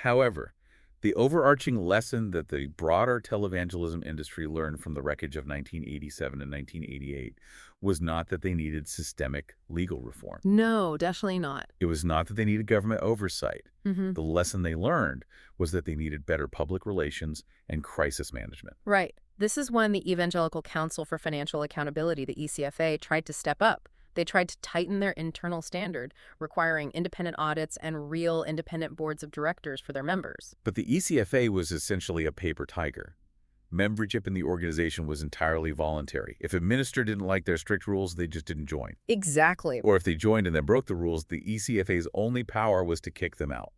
However, the overarching lesson that the broader televangelism industry learned from the wreckage of 1987 and 1988 was not that they needed systemic legal reform. No, definitely not. It was not that they needed government oversight. Mm-hmm. The lesson they learned was that they needed better public relations and crisis management. Right. This is when the Evangelical Council for Financial Accountability, the ECFA, tried to step up. They tried to tighten their internal standard, requiring independent audits and real independent boards of directors for their members. But the ECFA was essentially a paper tiger. Membership in the organization was entirely voluntary. If a minister didn't like their strict rules, they just didn't join. Exactly. Or if they joined and then broke the rules, the ECFA's only power was to kick them out.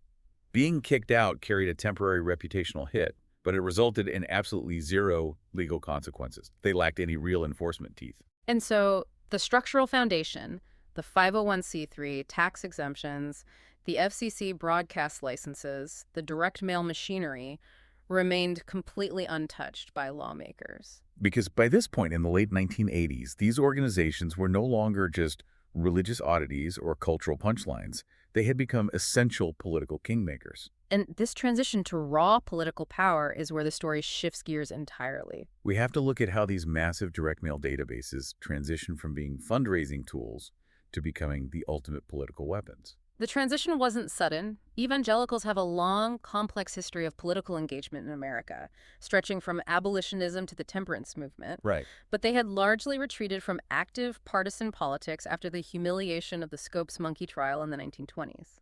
Being kicked out carried a temporary reputational hit, but it resulted in absolutely zero legal consequences. They lacked any real enforcement teeth. And so the structural foundation, the 501c3, tax exemptions, The FCC broadcast licenses, the direct mail machinery, remained completely untouched by lawmakers. Because by this point in the late 1980s, these organizations were no longer just religious oddities or cultural punchlines. They had become essential political kingmakers. And this transition to raw political power is where the story shifts gears entirely. We have to look at how these massive direct mail databases transition from being fundraising tools to becoming the ultimate political weapons. The transition wasn't sudden. Evangelicals have a long, complex history of political engagement in America, stretching from abolitionism to the temperance movement. Right. But they had largely retreated from active partisan politics after the humiliation of the Scopes monkey trial in the 1920s.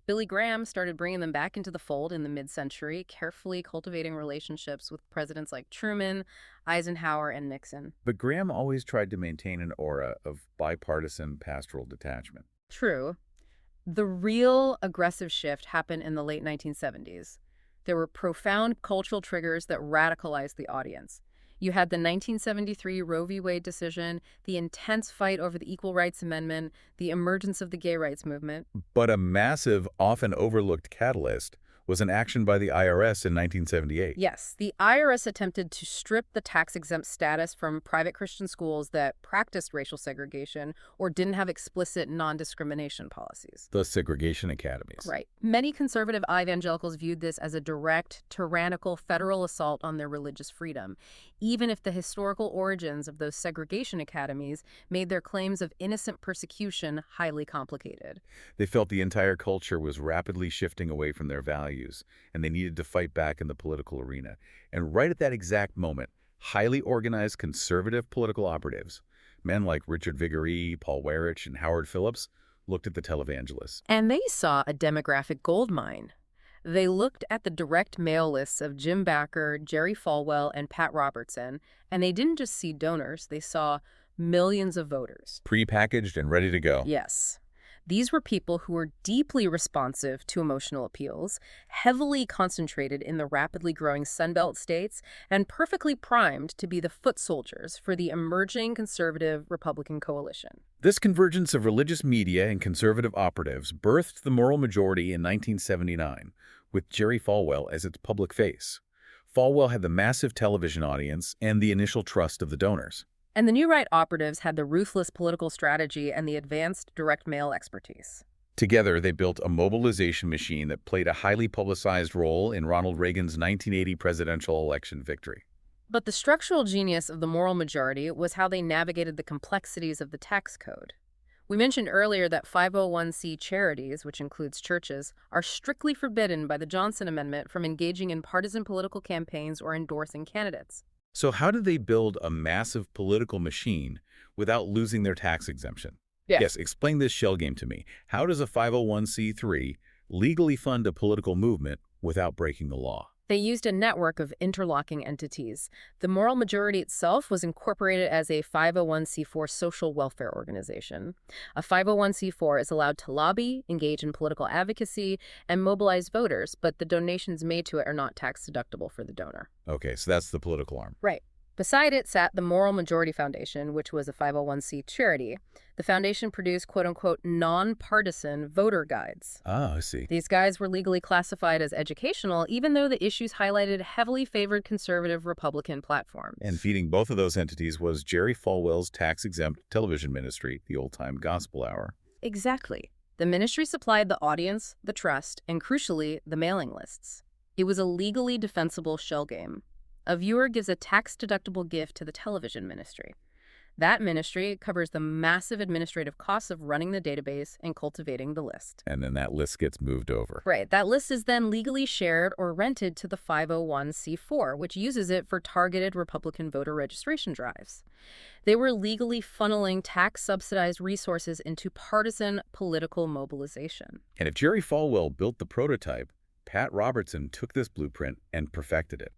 Billy Graham started bringing them back into the fold in the mid-century, carefully cultivating relationships with presidents like Truman, Eisenhower, and Nixon. But Graham always tried to maintain an aura of bipartisan pastoral detachment. True. The real aggressive shift happened in the late 1970s. There were profound cultural triggers that radicalized the audience. You had the 1973 Roe v. Wade decision, the intense fight over the Equal Rights Amendment, the emergence of the gay rights movement. But a massive, often overlooked catalyst was an action by the IRS in 1978. Yes, the IRS attempted to strip the tax-exempt status from private Christian schools that practiced racial segregation or didn't have explicit non-discrimination policies. The segregation academies. Right. Many conservative evangelicals viewed this as a direct, tyrannical federal assault on their religious freedom, even if the historical origins of those segregation academies made their claims of innocent persecution highly complicated. They felt the entire culture was rapidly shifting away from their values, and they needed to fight back in the political arena. And right at that exact moment, highly organized conservative political operatives, men like Richard Viguerie, Paul Weyrich, and Howard Phillips, looked at the televangelists. And they saw a demographic goldmine. They looked at the direct mail lists of Jim Bakker, Jerry Falwell, and Pat Robertson, and they didn't just see donors, they saw millions of voters. Pre-packaged and ready to go. Yes. These were people who were deeply responsive to emotional appeals, heavily concentrated in the rapidly growing Sunbelt states, and perfectly primed to be the foot soldiers for the emerging conservative Republican coalition. This convergence of religious media and conservative operatives birthed the moral majority in 1979, with Jerry Falwell as its public face. Falwell had the massive television audience and the initial trust of the donors. And the New Right operatives had the ruthless political strategy and the advanced direct mail expertise. Together, they built a mobilization machine that played a highly publicized role in Ronald Reagan's 1980 presidential election victory. But the structural genius of the moral majority was how they navigated the complexities of the tax code. We mentioned earlier that 501c charities, which includes churches, are strictly forbidden by the Johnson Amendment from engaging in partisan political campaigns or endorsing candidates. So how did they build a massive political machine without losing their tax exemption? Yeah. Yes, explain this shell game to me. How does a 501c3 legally fund a political movement without breaking the law? They used a network of interlocking entities. The moral majority itself was incorporated as a 501c4 social welfare organization. A 501c4 is allowed to lobby, engage in political advocacy, and mobilize voters, but the donations made to it are not tax deductible for the donor. Okay, so that's the political arm. Right. Beside it sat the Moral Majority Foundation, which was a 501c charity. The foundation produced quote-unquote nonpartisan voter guides. Ah, I see. These guides were legally classified as educational, even though the issues highlighted heavily favored conservative Republican platforms. And feeding both of those entities was Jerry Falwell's tax-exempt television ministry, the Old-Time Gospel Hour. Exactly. The ministry supplied the audience, the trust, and crucially, the mailing lists. It was a legally defensible shell game. A viewer gives a tax-deductible gift to the television ministry. That ministry covers the massive administrative costs of running the database and cultivating the list. And then that list gets moved over. Right. That list is then legally shared or rented to the 501c4, which uses it for targeted Republican voter registration drives. They were legally funneling tax-subsidized resources into partisan political mobilization. And if Jerry Falwell built the prototype, Pat Robertson took this blueprint and perfected it.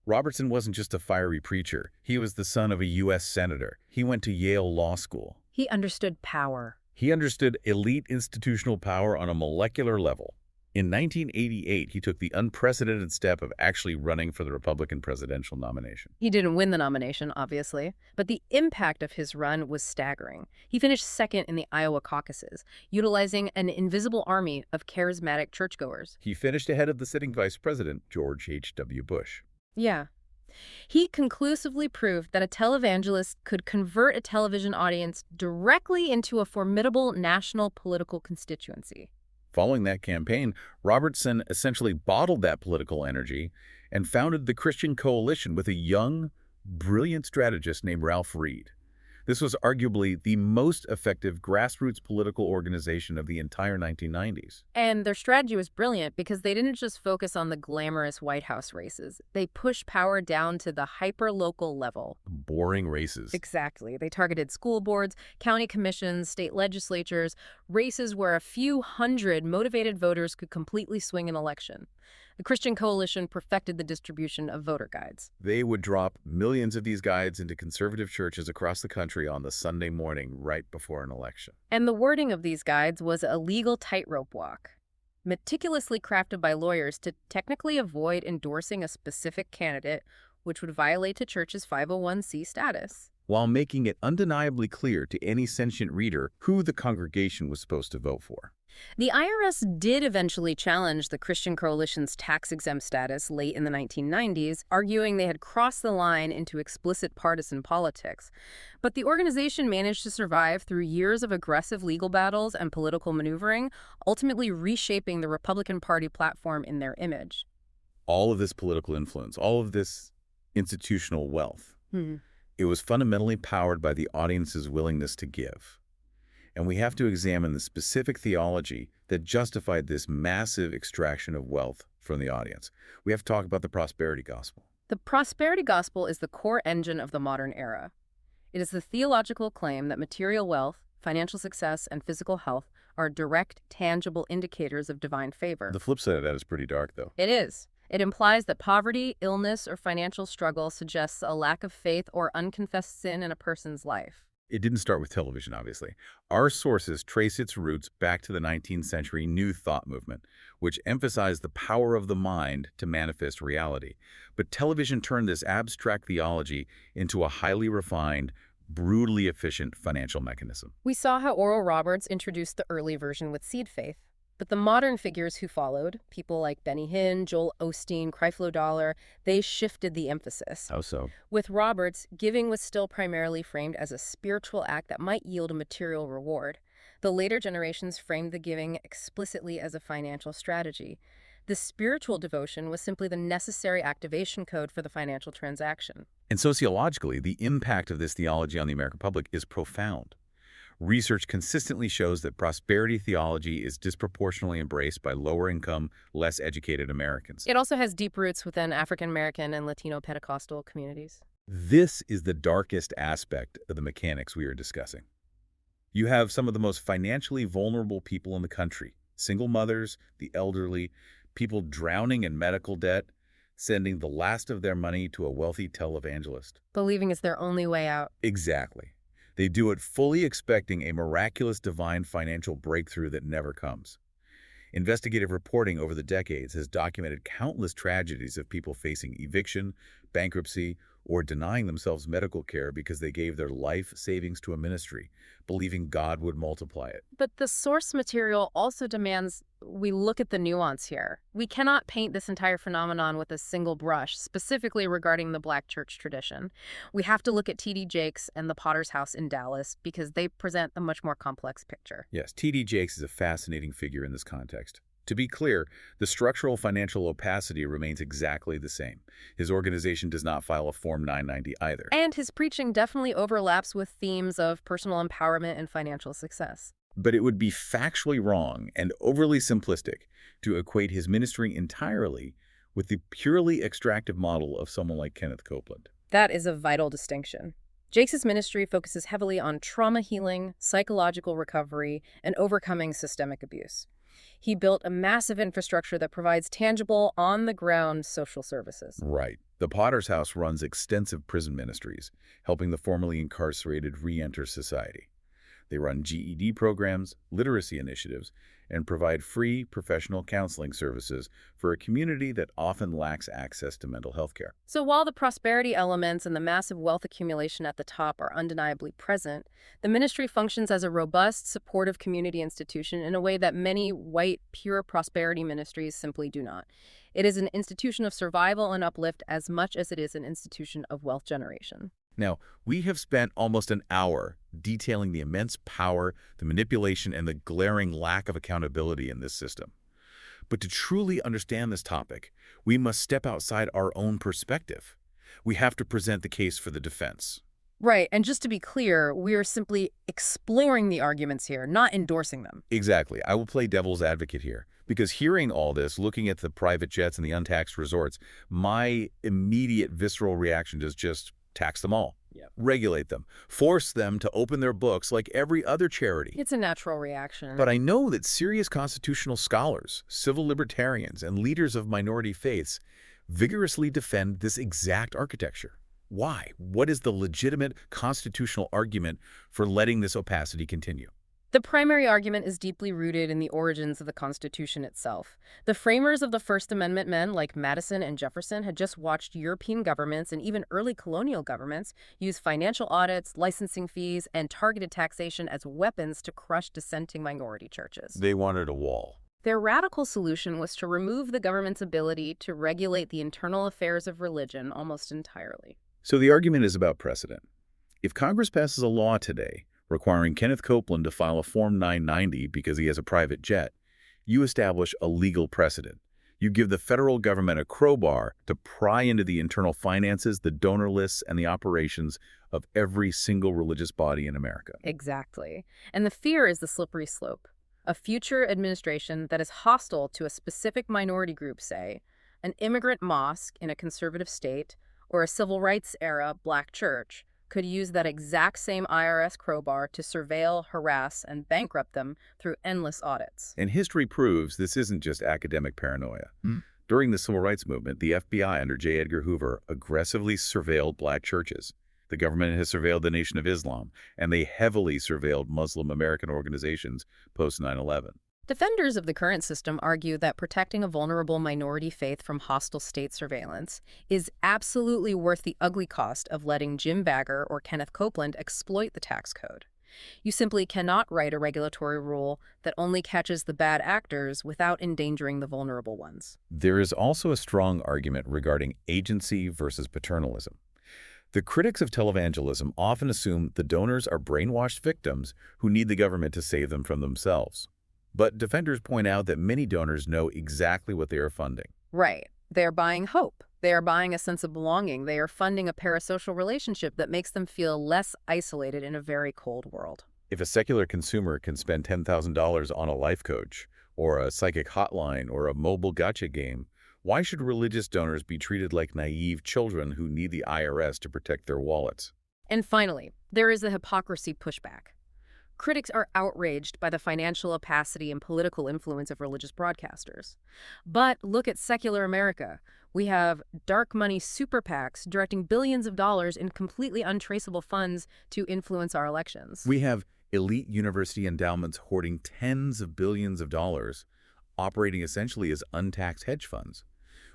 Robertson wasn't just a fiery preacher. He was the son of a U.S. senator. He went to Yale Law School. He understood power. He understood elite institutional power on a molecular level. In 1988, he took the unprecedented step of actually running for the Republican presidential nomination. He didn't win the nomination, obviously, but the impact of his run was staggering. He finished second in the Iowa caucuses, utilizing an invisible army of charismatic churchgoers. He finished ahead of the sitting vice president, George H.W. Bush. Yeah. He conclusively proved that a televangelist could convert a television audience directly into a formidable national political constituency. Following that campaign, Robertson essentially bottled that political energy and founded the Christian Coalition with a young, brilliant strategist named Ralph Reed. This was arguably the most effective grassroots political organization of the entire 1990s. And their strategy was brilliant because they didn't just focus on the glamorous White House races. They pushed power down to the hyper-local level. Boring races. Exactly. They targeted school boards, county commissions, state legislatures, races where a few hundred motivated voters could completely swing an election. The Christian Coalition perfected the distribution of voter guides. They would drop millions of these guides into conservative churches across the country on the Sunday morning right before an election. And the wording of these guides was a legal tightrope walk, meticulously crafted by lawyers to technically avoid endorsing a specific candidate, which would violate a church's 501c status, while making it undeniably clear to any sentient reader who the congregation was supposed to vote for. The IRS did eventually challenge the Christian Coalition's tax-exempt status late in the 1990s, arguing they had crossed the line into explicit partisan politics. But the organization managed to survive through years of aggressive legal battles and political maneuvering, ultimately reshaping the Republican Party platform in their image. All of this political influence, all of this institutional wealth, it was fundamentally powered by the audience's willingness to give. And we have to examine the specific theology that justified this massive extraction of wealth from the audience. We have to talk about the prosperity gospel. The prosperity gospel is the core engine of the modern era. It is the theological claim that material wealth, financial success, and physical health are direct, tangible indicators of divine favor. The flip side of that is pretty dark, though. It is. It implies that poverty, illness, or financial struggle suggests a lack of faith or unconfessed sin in a person's life. It didn't start with television, obviously. Our sources trace its roots back to the 19th century New Thought movement, which emphasized the power of the mind to manifest reality. But television turned this abstract theology into a highly refined, brutally efficient financial mechanism. We saw how Oral Roberts introduced the early version with seed faith. But the modern figures who followed, people like Benny Hinn, Joel Osteen, Creflo Dollar, they shifted the emphasis. How so? With Roberts, giving was still primarily framed as a spiritual act that might yield a material reward. The later generations framed the giving explicitly as a financial strategy. The spiritual devotion was simply the necessary activation code for the financial transaction. And sociologically, the impact of this theology on the American public is profound. Research consistently shows that prosperity theology is disproportionately embraced by lower-income, less educated Americans. It also has deep roots within African American and Latino Pentecostal communities. This is the darkest aspect of the mechanics we are discussing. You have some of the most financially vulnerable people in the country, single mothers, the elderly, people drowning in medical debt, sending the last of their money to a wealthy televangelist. Believing it's their only way out. Exactly. They do it fully expecting a miraculous divine financial breakthrough that never comes. Investigative reporting over the decades has documented countless tragedies of people facing eviction, bankruptcy, or denying themselves medical care because they gave their life savings to a ministry, believing God would multiply it. But the source material also demands we look at the nuance here. We cannot paint this entire phenomenon with a single brush, specifically regarding the Black church tradition. We have to look at T.D. Jakes and the Potter's House in Dallas because they present a much more complex picture. Yes, T.D. Jakes is a fascinating figure in this context. To be clear, the structural financial opacity remains exactly the same. His organization does not file a Form 990 either. And his preaching definitely overlaps with themes of personal empowerment and financial success. But it would be factually wrong and overly simplistic to equate his ministry entirely with the purely extractive model of someone like Kenneth Copeland. That is a vital distinction. Jakes' ministry focuses heavily on trauma healing, psychological recovery, and overcoming systemic abuse. He built a massive infrastructure that provides tangible, on-the-ground social services. Right. The Potter's House runs extensive prison ministries, helping the formerly incarcerated re-enter society. They run GED programs, literacy initiatives, and provide free professional counseling services for a community that often lacks access to mental health care. So while the prosperity elements and the massive wealth accumulation at the top are undeniably present, the ministry functions as a robust, supportive community institution in a way that many white, pure prosperity ministries simply do not. It is an institution of survival and uplift as much as it is an institution of wealth generation. Now, we have spent almost an hour detailing the immense power, the manipulation, and the glaring lack of accountability in this system. But to truly understand this topic, we must step outside our own perspective. We have to present the case for the defense. Right, and just to be clear, we are simply exploring the arguments here, not endorsing them. Exactly. I will play devil's advocate here, because hearing all this, looking at the private jets and the untaxed resorts, my immediate visceral reaction is just tax them all. Yep. Regulate them. Force them to open their books like every other charity. It's a natural reaction. But I know that serious constitutional scholars, civil libertarians, and leaders of minority faiths vigorously defend this exact architecture. Why? What is the legitimate constitutional argument for letting this opacity continue? The primary argument is deeply rooted in the origins of the Constitution itself. The framers of the First Amendment men like Madison and Jefferson had just watched European governments and even early colonial governments use financial audits, licensing fees, and targeted taxation as weapons to crush dissenting minority churches. They wanted a wall. Their radical solution was to remove the government's ability to regulate the internal affairs of religion almost entirely. So the argument is about precedent. If Congress passes a law today requiring Kenneth Copeland to file a Form 990 because he has a private jet, you establish a legal precedent. You give the federal government a crowbar to pry into the internal finances, the donor lists, and the operations of every single religious body in America. Exactly. And the fear is the slippery slope. A future administration that is hostile to a specific minority group, say, an immigrant mosque in a conservative state, or a civil rights era black church, could use that exact same IRS crowbar to surveil, harass, and bankrupt them through endless audits. And history proves this isn't just academic paranoia. During the Civil Rights Movement, the FBI under J. Edgar Hoover aggressively surveilled black churches. The government has surveilled the Nation of Islam, and they heavily surveilled Muslim American organizations post 9/11. Defenders of the current system argue that protecting a vulnerable minority faith from hostile state surveillance is absolutely worth the ugly cost of letting Jim Bagger or Kenneth Copeland exploit the tax code. You simply cannot write a regulatory rule that only catches the bad actors without endangering the vulnerable ones. There is also a strong argument regarding agency versus paternalism. The critics of televangelism often assume the donors are brainwashed victims who need the government to save them from themselves. But defenders point out that many donors know exactly what they are funding. Right. They are buying hope. They are buying a sense of belonging. They are funding a parasocial relationship that makes them feel less isolated in a very cold world. If a secular consumer can spend $10,000 on a life coach, or a psychic hotline, or a mobile gotcha game, why should religious donors be treated like naive children who need the IRS to protect their wallets? And finally, there is the hypocrisy pushback. Critics are outraged by the financial opacity and political influence of religious broadcasters. But look at secular America. We have dark money super PACs directing billions of dollars in completely untraceable funds to influence our elections. We have elite university endowments hoarding tens of billions of dollars, operating essentially as untaxed hedge funds.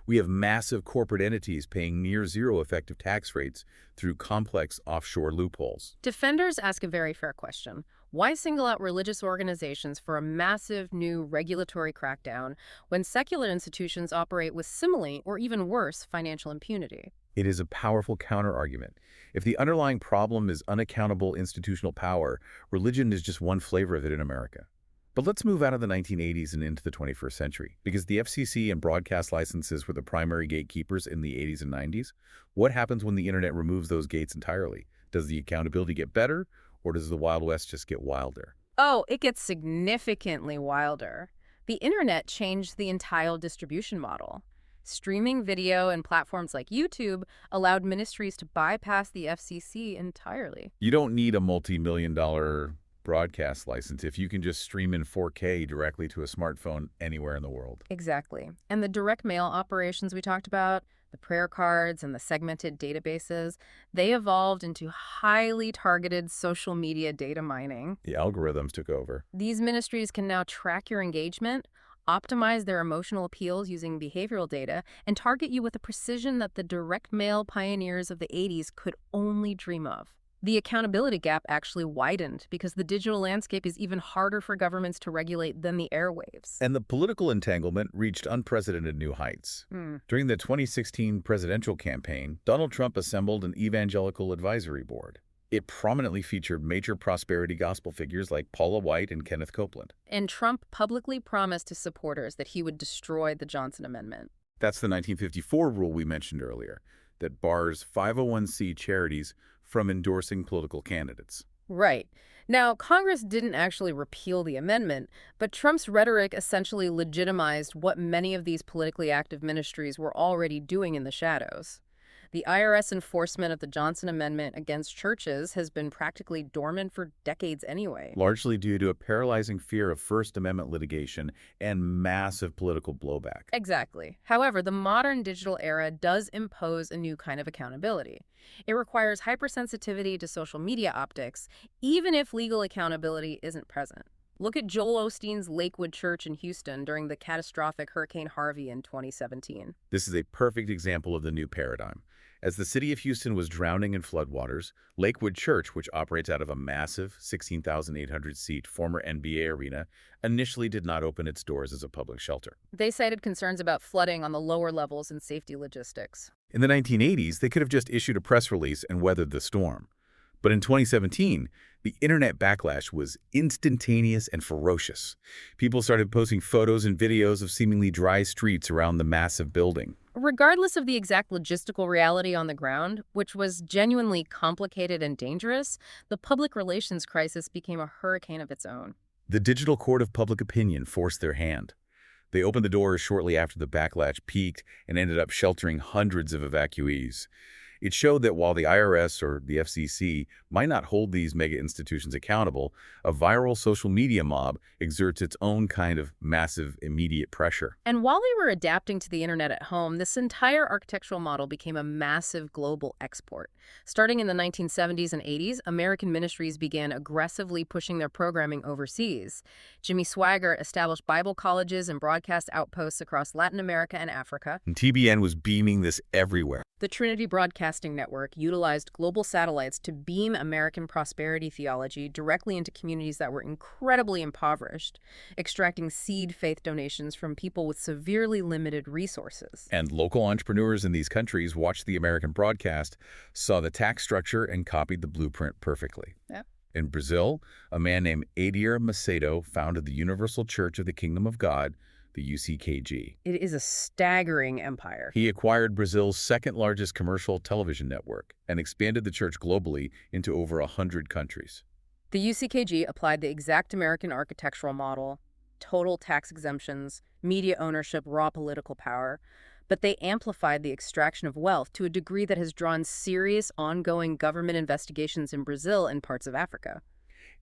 We have massive corporate entities paying near-zero effective tax rates through complex offshore loopholes. Defenders ask a very fair question. Why single out religious organizations for a massive new regulatory crackdown when secular institutions operate with similar or even worse financial impunity? It is a powerful counter-argument. If the underlying problem is unaccountable institutional power, religion is just one flavor of it in America. But let's move out of the 1980s and into the 21st century. Because the FCC and broadcast licenses were the primary gatekeepers in the 80s and 90s, what happens when the internet removes those gates entirely? Does the accountability get better, or does the Wild West just get wilder? Oh, it gets significantly wilder. The internet changed the entire distribution model. Streaming video and platforms like YouTube allowed ministries to bypass the FCC entirely. You don't need a multi-million-dollar broadcast license if you can just stream in 4K directly to a smartphone anywhere in the world. Exactly. And the direct mail operations we talked about, The prayer cards and the segmented databases, they evolved into highly targeted social media data mining. The algorithms took over. These ministries can now track your engagement, optimize their emotional appeals using behavioral data, and target you with a precision that the direct mail pioneers of the 80s could only dream of. The accountability gap actually widened because the digital landscape is even harder for governments to regulate than the airwaves. And the political entanglement reached unprecedented new heights. During the 2016 presidential campaign, Donald Trump assembled an evangelical advisory board. It prominently featured major prosperity gospel figures like Paula White and Kenneth Copeland. And Trump publicly promised his supporters that he would destroy the Johnson Amendment. That's the 1954 rule we mentioned earlier that bars 501c charities from endorsing political candidates. Right. Now, Congress didn't actually repeal the amendment, but Trump's rhetoric essentially legitimized what many of these politically active ministries were already doing in the shadows. The IRS enforcement of the Johnson Amendment against churches has been practically dormant for decades anyway. Largely due to a paralyzing fear of First Amendment litigation and massive political blowback. Exactly. However, the modern digital era does impose a new kind of accountability. It requires hypersensitivity to social media optics, even if legal accountability isn't present. Look at Joel Osteen's Lakewood Church in Houston during the catastrophic Hurricane Harvey in 2017. This is a perfect example of the new paradigm. As the city of Houston was drowning in floodwaters, Lakewood Church, which operates out of a massive 16,800-seat former NBA arena, initially did not open its doors as a public shelter. They cited concerns about flooding on the lower levels and safety logistics. In the 1980s, they could have just issued a press release and weathered the storm. But in 2017, the internet backlash was instantaneous and ferocious. People started posting photos and videos of seemingly dry streets around the massive building. Regardless of the exact logistical reality on the ground, which was genuinely complicated and dangerous, the public relations crisis became a hurricane of its own. The digital court of public opinion forced their hand. They opened the doors shortly after the backlash peaked and ended up sheltering hundreds of evacuees. It showed that while the IRS or the FCC might not hold these mega institutions accountable, a viral social media mob exerts its own kind of massive immediate pressure. And while they were adapting to the internet at home, this entire architectural model became a massive global export. Starting in the 1970s and 80s, American ministries began aggressively pushing their programming overseas. Jimmy Swaggart established Bible colleges and broadcast outposts across Latin America and Africa. And TBN was beaming this everywhere. The Trinity Broadcasting Network utilized global satellites to beam American prosperity theology directly into communities that were incredibly impoverished, extracting seed faith donations from people with severely limited resources. And local entrepreneurs in these countries watched the American broadcast, saw the tax structure, and copied the blueprint perfectly. Yep. In Brazil, a man named Adir Macedo founded the Universal Church of the Kingdom of God, the UCKG. It is a staggering empire. He acquired Brazil's second-largest commercial television network and expanded the church globally into over 100 countries. The UCKG applied the exact American architectural model, total tax exemptions, media ownership, raw political power, but they amplified the extraction of wealth to a degree that has drawn serious ongoing government investigations in Brazil and parts of Africa.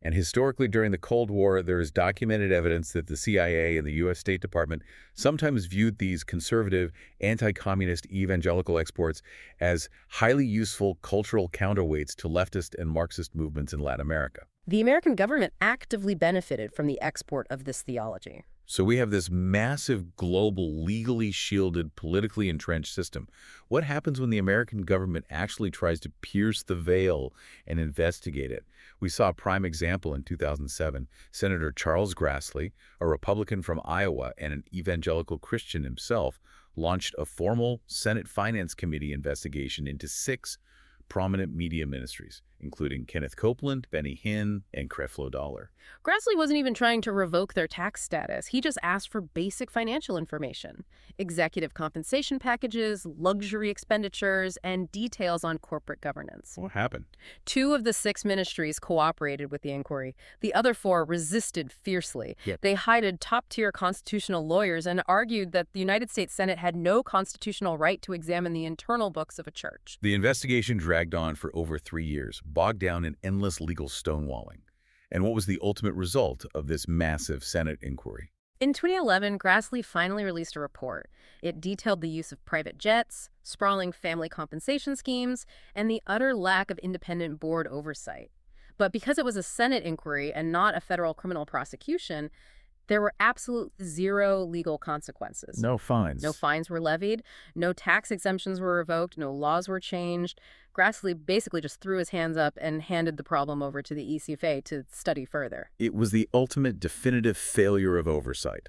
And historically, during the Cold War, there is documented evidence that the CIA and the U.S. State Department sometimes viewed these conservative, anti-communist evangelical exports as highly useful cultural counterweights to leftist and Marxist movements in Latin America. The American government actively benefited from the export of this theology. So we have this massive, global, legally shielded, politically entrenched system. What happens when the American government actually tries to pierce the veil and investigate it? We saw a prime example in 2007. Senator Charles Grassley, a Republican from Iowa and an evangelical Christian himself, launched a formal Senate Finance Committee investigation into 6 prominent media ministries, including Kenneth Copeland, Benny Hinn, and Creflo Dollar. Grassley wasn't even trying to revoke their tax status. He just asked for basic financial information, executive compensation packages, luxury expenditures, and details on corporate governance. What happened? 2 of the 6 ministries cooperated with the inquiry. The other 4 resisted fiercely. Yep. They hired top-tier constitutional lawyers and argued that the United States Senate had no constitutional right to examine the internal books of a church. The investigation dragged on for over 3 years, bogged down in endless legal stonewalling. And what was the ultimate result of this massive Senate inquiry? In 2011, Grassley finally released a report. It detailed the use of private jets, sprawling family compensation schemes, and the utter lack of independent board oversight. But because it was a Senate inquiry and not a federal criminal prosecution, there were absolutely zero legal consequences. No No fines. fines were levied, no tax exemptions were revoked, no laws were changed. Grassley basically just threw his hands up and handed the problem over to the ECFA to study further. It was the ultimate definitive failure of oversight.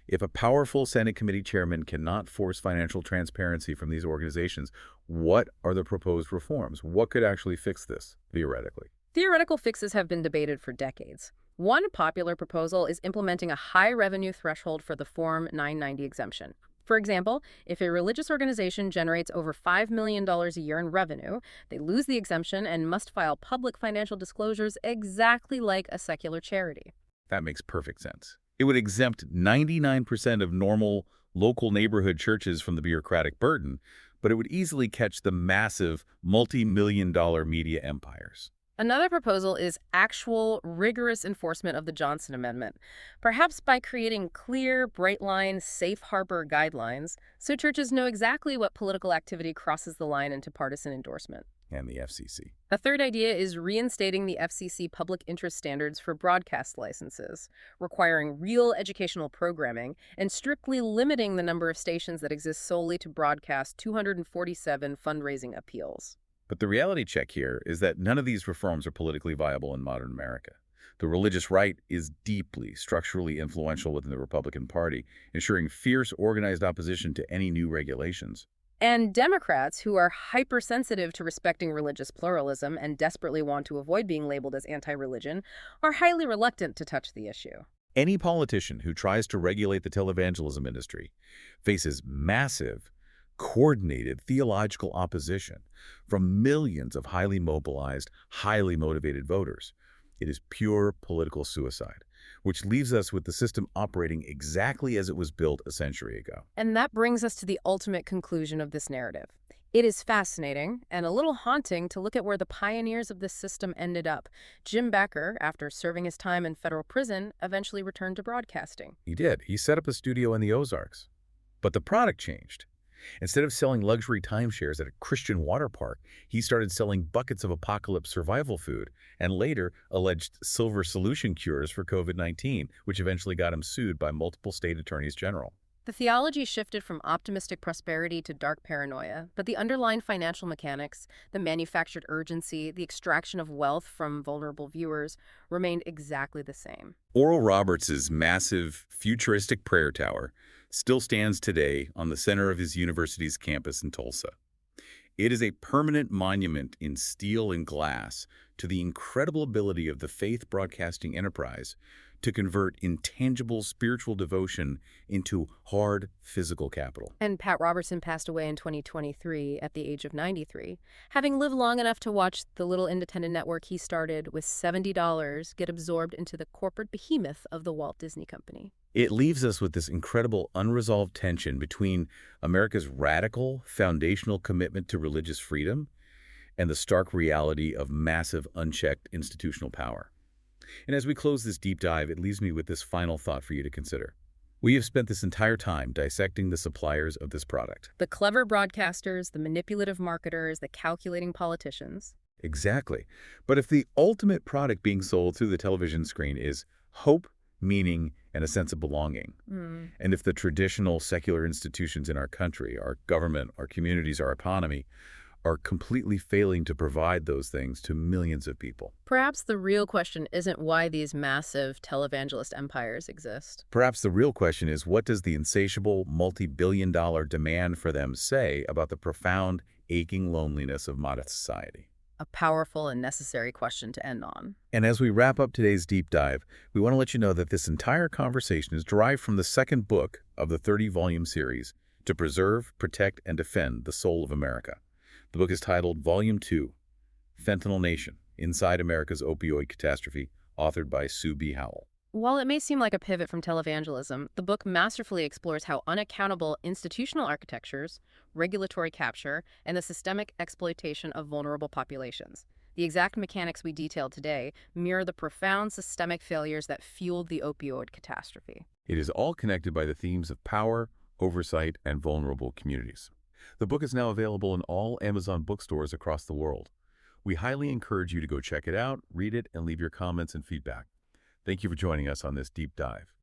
If a powerful Senate committee chairman cannot force financial transparency from these organizations, what are the proposed reforms? What could actually fix this, theoretically? Theoretical fixes have been debated for decades. One popular proposal is implementing a high revenue threshold for the Form 990 exemption. For example, if a religious organization generates over $5 million a year in revenue, they lose the exemption and must file public financial disclosures exactly like a secular charity. That makes perfect sense. It would exempt 99% of normal local neighborhood churches from the bureaucratic burden, but it would easily catch the massive multi-million-dollar media empires. Another proposal is actual, rigorous enforcement of the Johnson Amendment, perhaps by creating clear, bright-line, safe harbor guidelines so churches know exactly what political activity crosses the line into partisan endorsement. And the FCC. A third idea is reinstating the FCC public interest standards for broadcast licenses, requiring real educational programming and strictly limiting the number of stations that exist solely to broadcast 247 fundraising appeals. But the reality check here is that none of these reforms are politically viable in modern America. The religious right is deeply structurally influential within the Republican Party, ensuring fierce organized opposition to any new regulations. And Democrats, who are hypersensitive to respecting religious pluralism and desperately want to avoid being labeled as anti-religion, are highly reluctant to touch the issue. Any politician who tries to regulate the televangelism industry faces massive, coordinated theological opposition from millions of highly mobilized, highly motivated voters. It is pure political suicide, which leaves us with the system operating exactly as it was built a century ago. And that brings us to the ultimate conclusion of this narrative. It is fascinating and a little haunting to look at where the pioneers of this system ended up. Jim Becker, after serving his time in federal prison, eventually returned to broadcasting. He did. He set up a studio in the Ozarks. But the product changed. Instead of selling luxury timeshares at a Christian water park, he started selling buckets of apocalypse survival food and later alleged silver solution cures for COVID-19, which eventually got him sued by multiple state attorneys general. The theology shifted from optimistic prosperity to dark paranoia, but the underlying financial mechanics, the manufactured urgency, the extraction of wealth from vulnerable viewers remained exactly the same. Oral Roberts' massive, futuristic prayer tower still stands today on the center of his university's campus in Tulsa. It is a permanent monument in steel and glass to the incredible ability of the faith broadcasting enterprise to convert intangible spiritual devotion into hard physical capital. And Pat Robertson passed away in 2023 at the age of 93, having lived long enough to watch the little independent network he started with $70 get absorbed into the corporate behemoth of the Walt Disney Company. It leaves us with this incredible unresolved tension between America's radical, foundational commitment to religious freedom and the stark reality of massive, unchecked institutional power. And as we close this deep dive, it leaves me with this final thought for you to consider. We have spent this entire time dissecting the suppliers of this product. The clever broadcasters, the manipulative marketers, the calculating politicians. Exactly. But if the ultimate product being sold through the television screen is hope, meaning, and a sense of belonging, and if the traditional secular institutions in our country, our government, our communities, our economy, are completely failing to provide those things to millions of people. Perhaps the real question isn't why these massive televangelist empires exist. Perhaps the real question is, what does the insatiable, multi-billion-dollar demand for them say about the profound, aching loneliness of modern society? A powerful and necessary question to end on. And as we wrap up today's deep dive, we want to let you know that this entire conversation is derived from the second book of the 30-volume series, To Preserve, Protect, and Defend the Soul of America. The book is titled Volume 2, Fentanyl Nation, Inside America's Opioid Catastrophe, authored by Sue B. Howell. While it may seem like a pivot from televangelism, the book masterfully explores how unaccountable institutional architectures, regulatory capture, and the systemic exploitation of vulnerable populations, The exact mechanics we detailed today mirror the profound systemic failures that fueled the opioid catastrophe. It is all connected by the themes of power, oversight, and vulnerable communities. The book is now available in all Amazon bookstores across the world. We highly encourage you to go check it out, read it, and leave your comments and feedback. Thank you for joining us on this deep dive.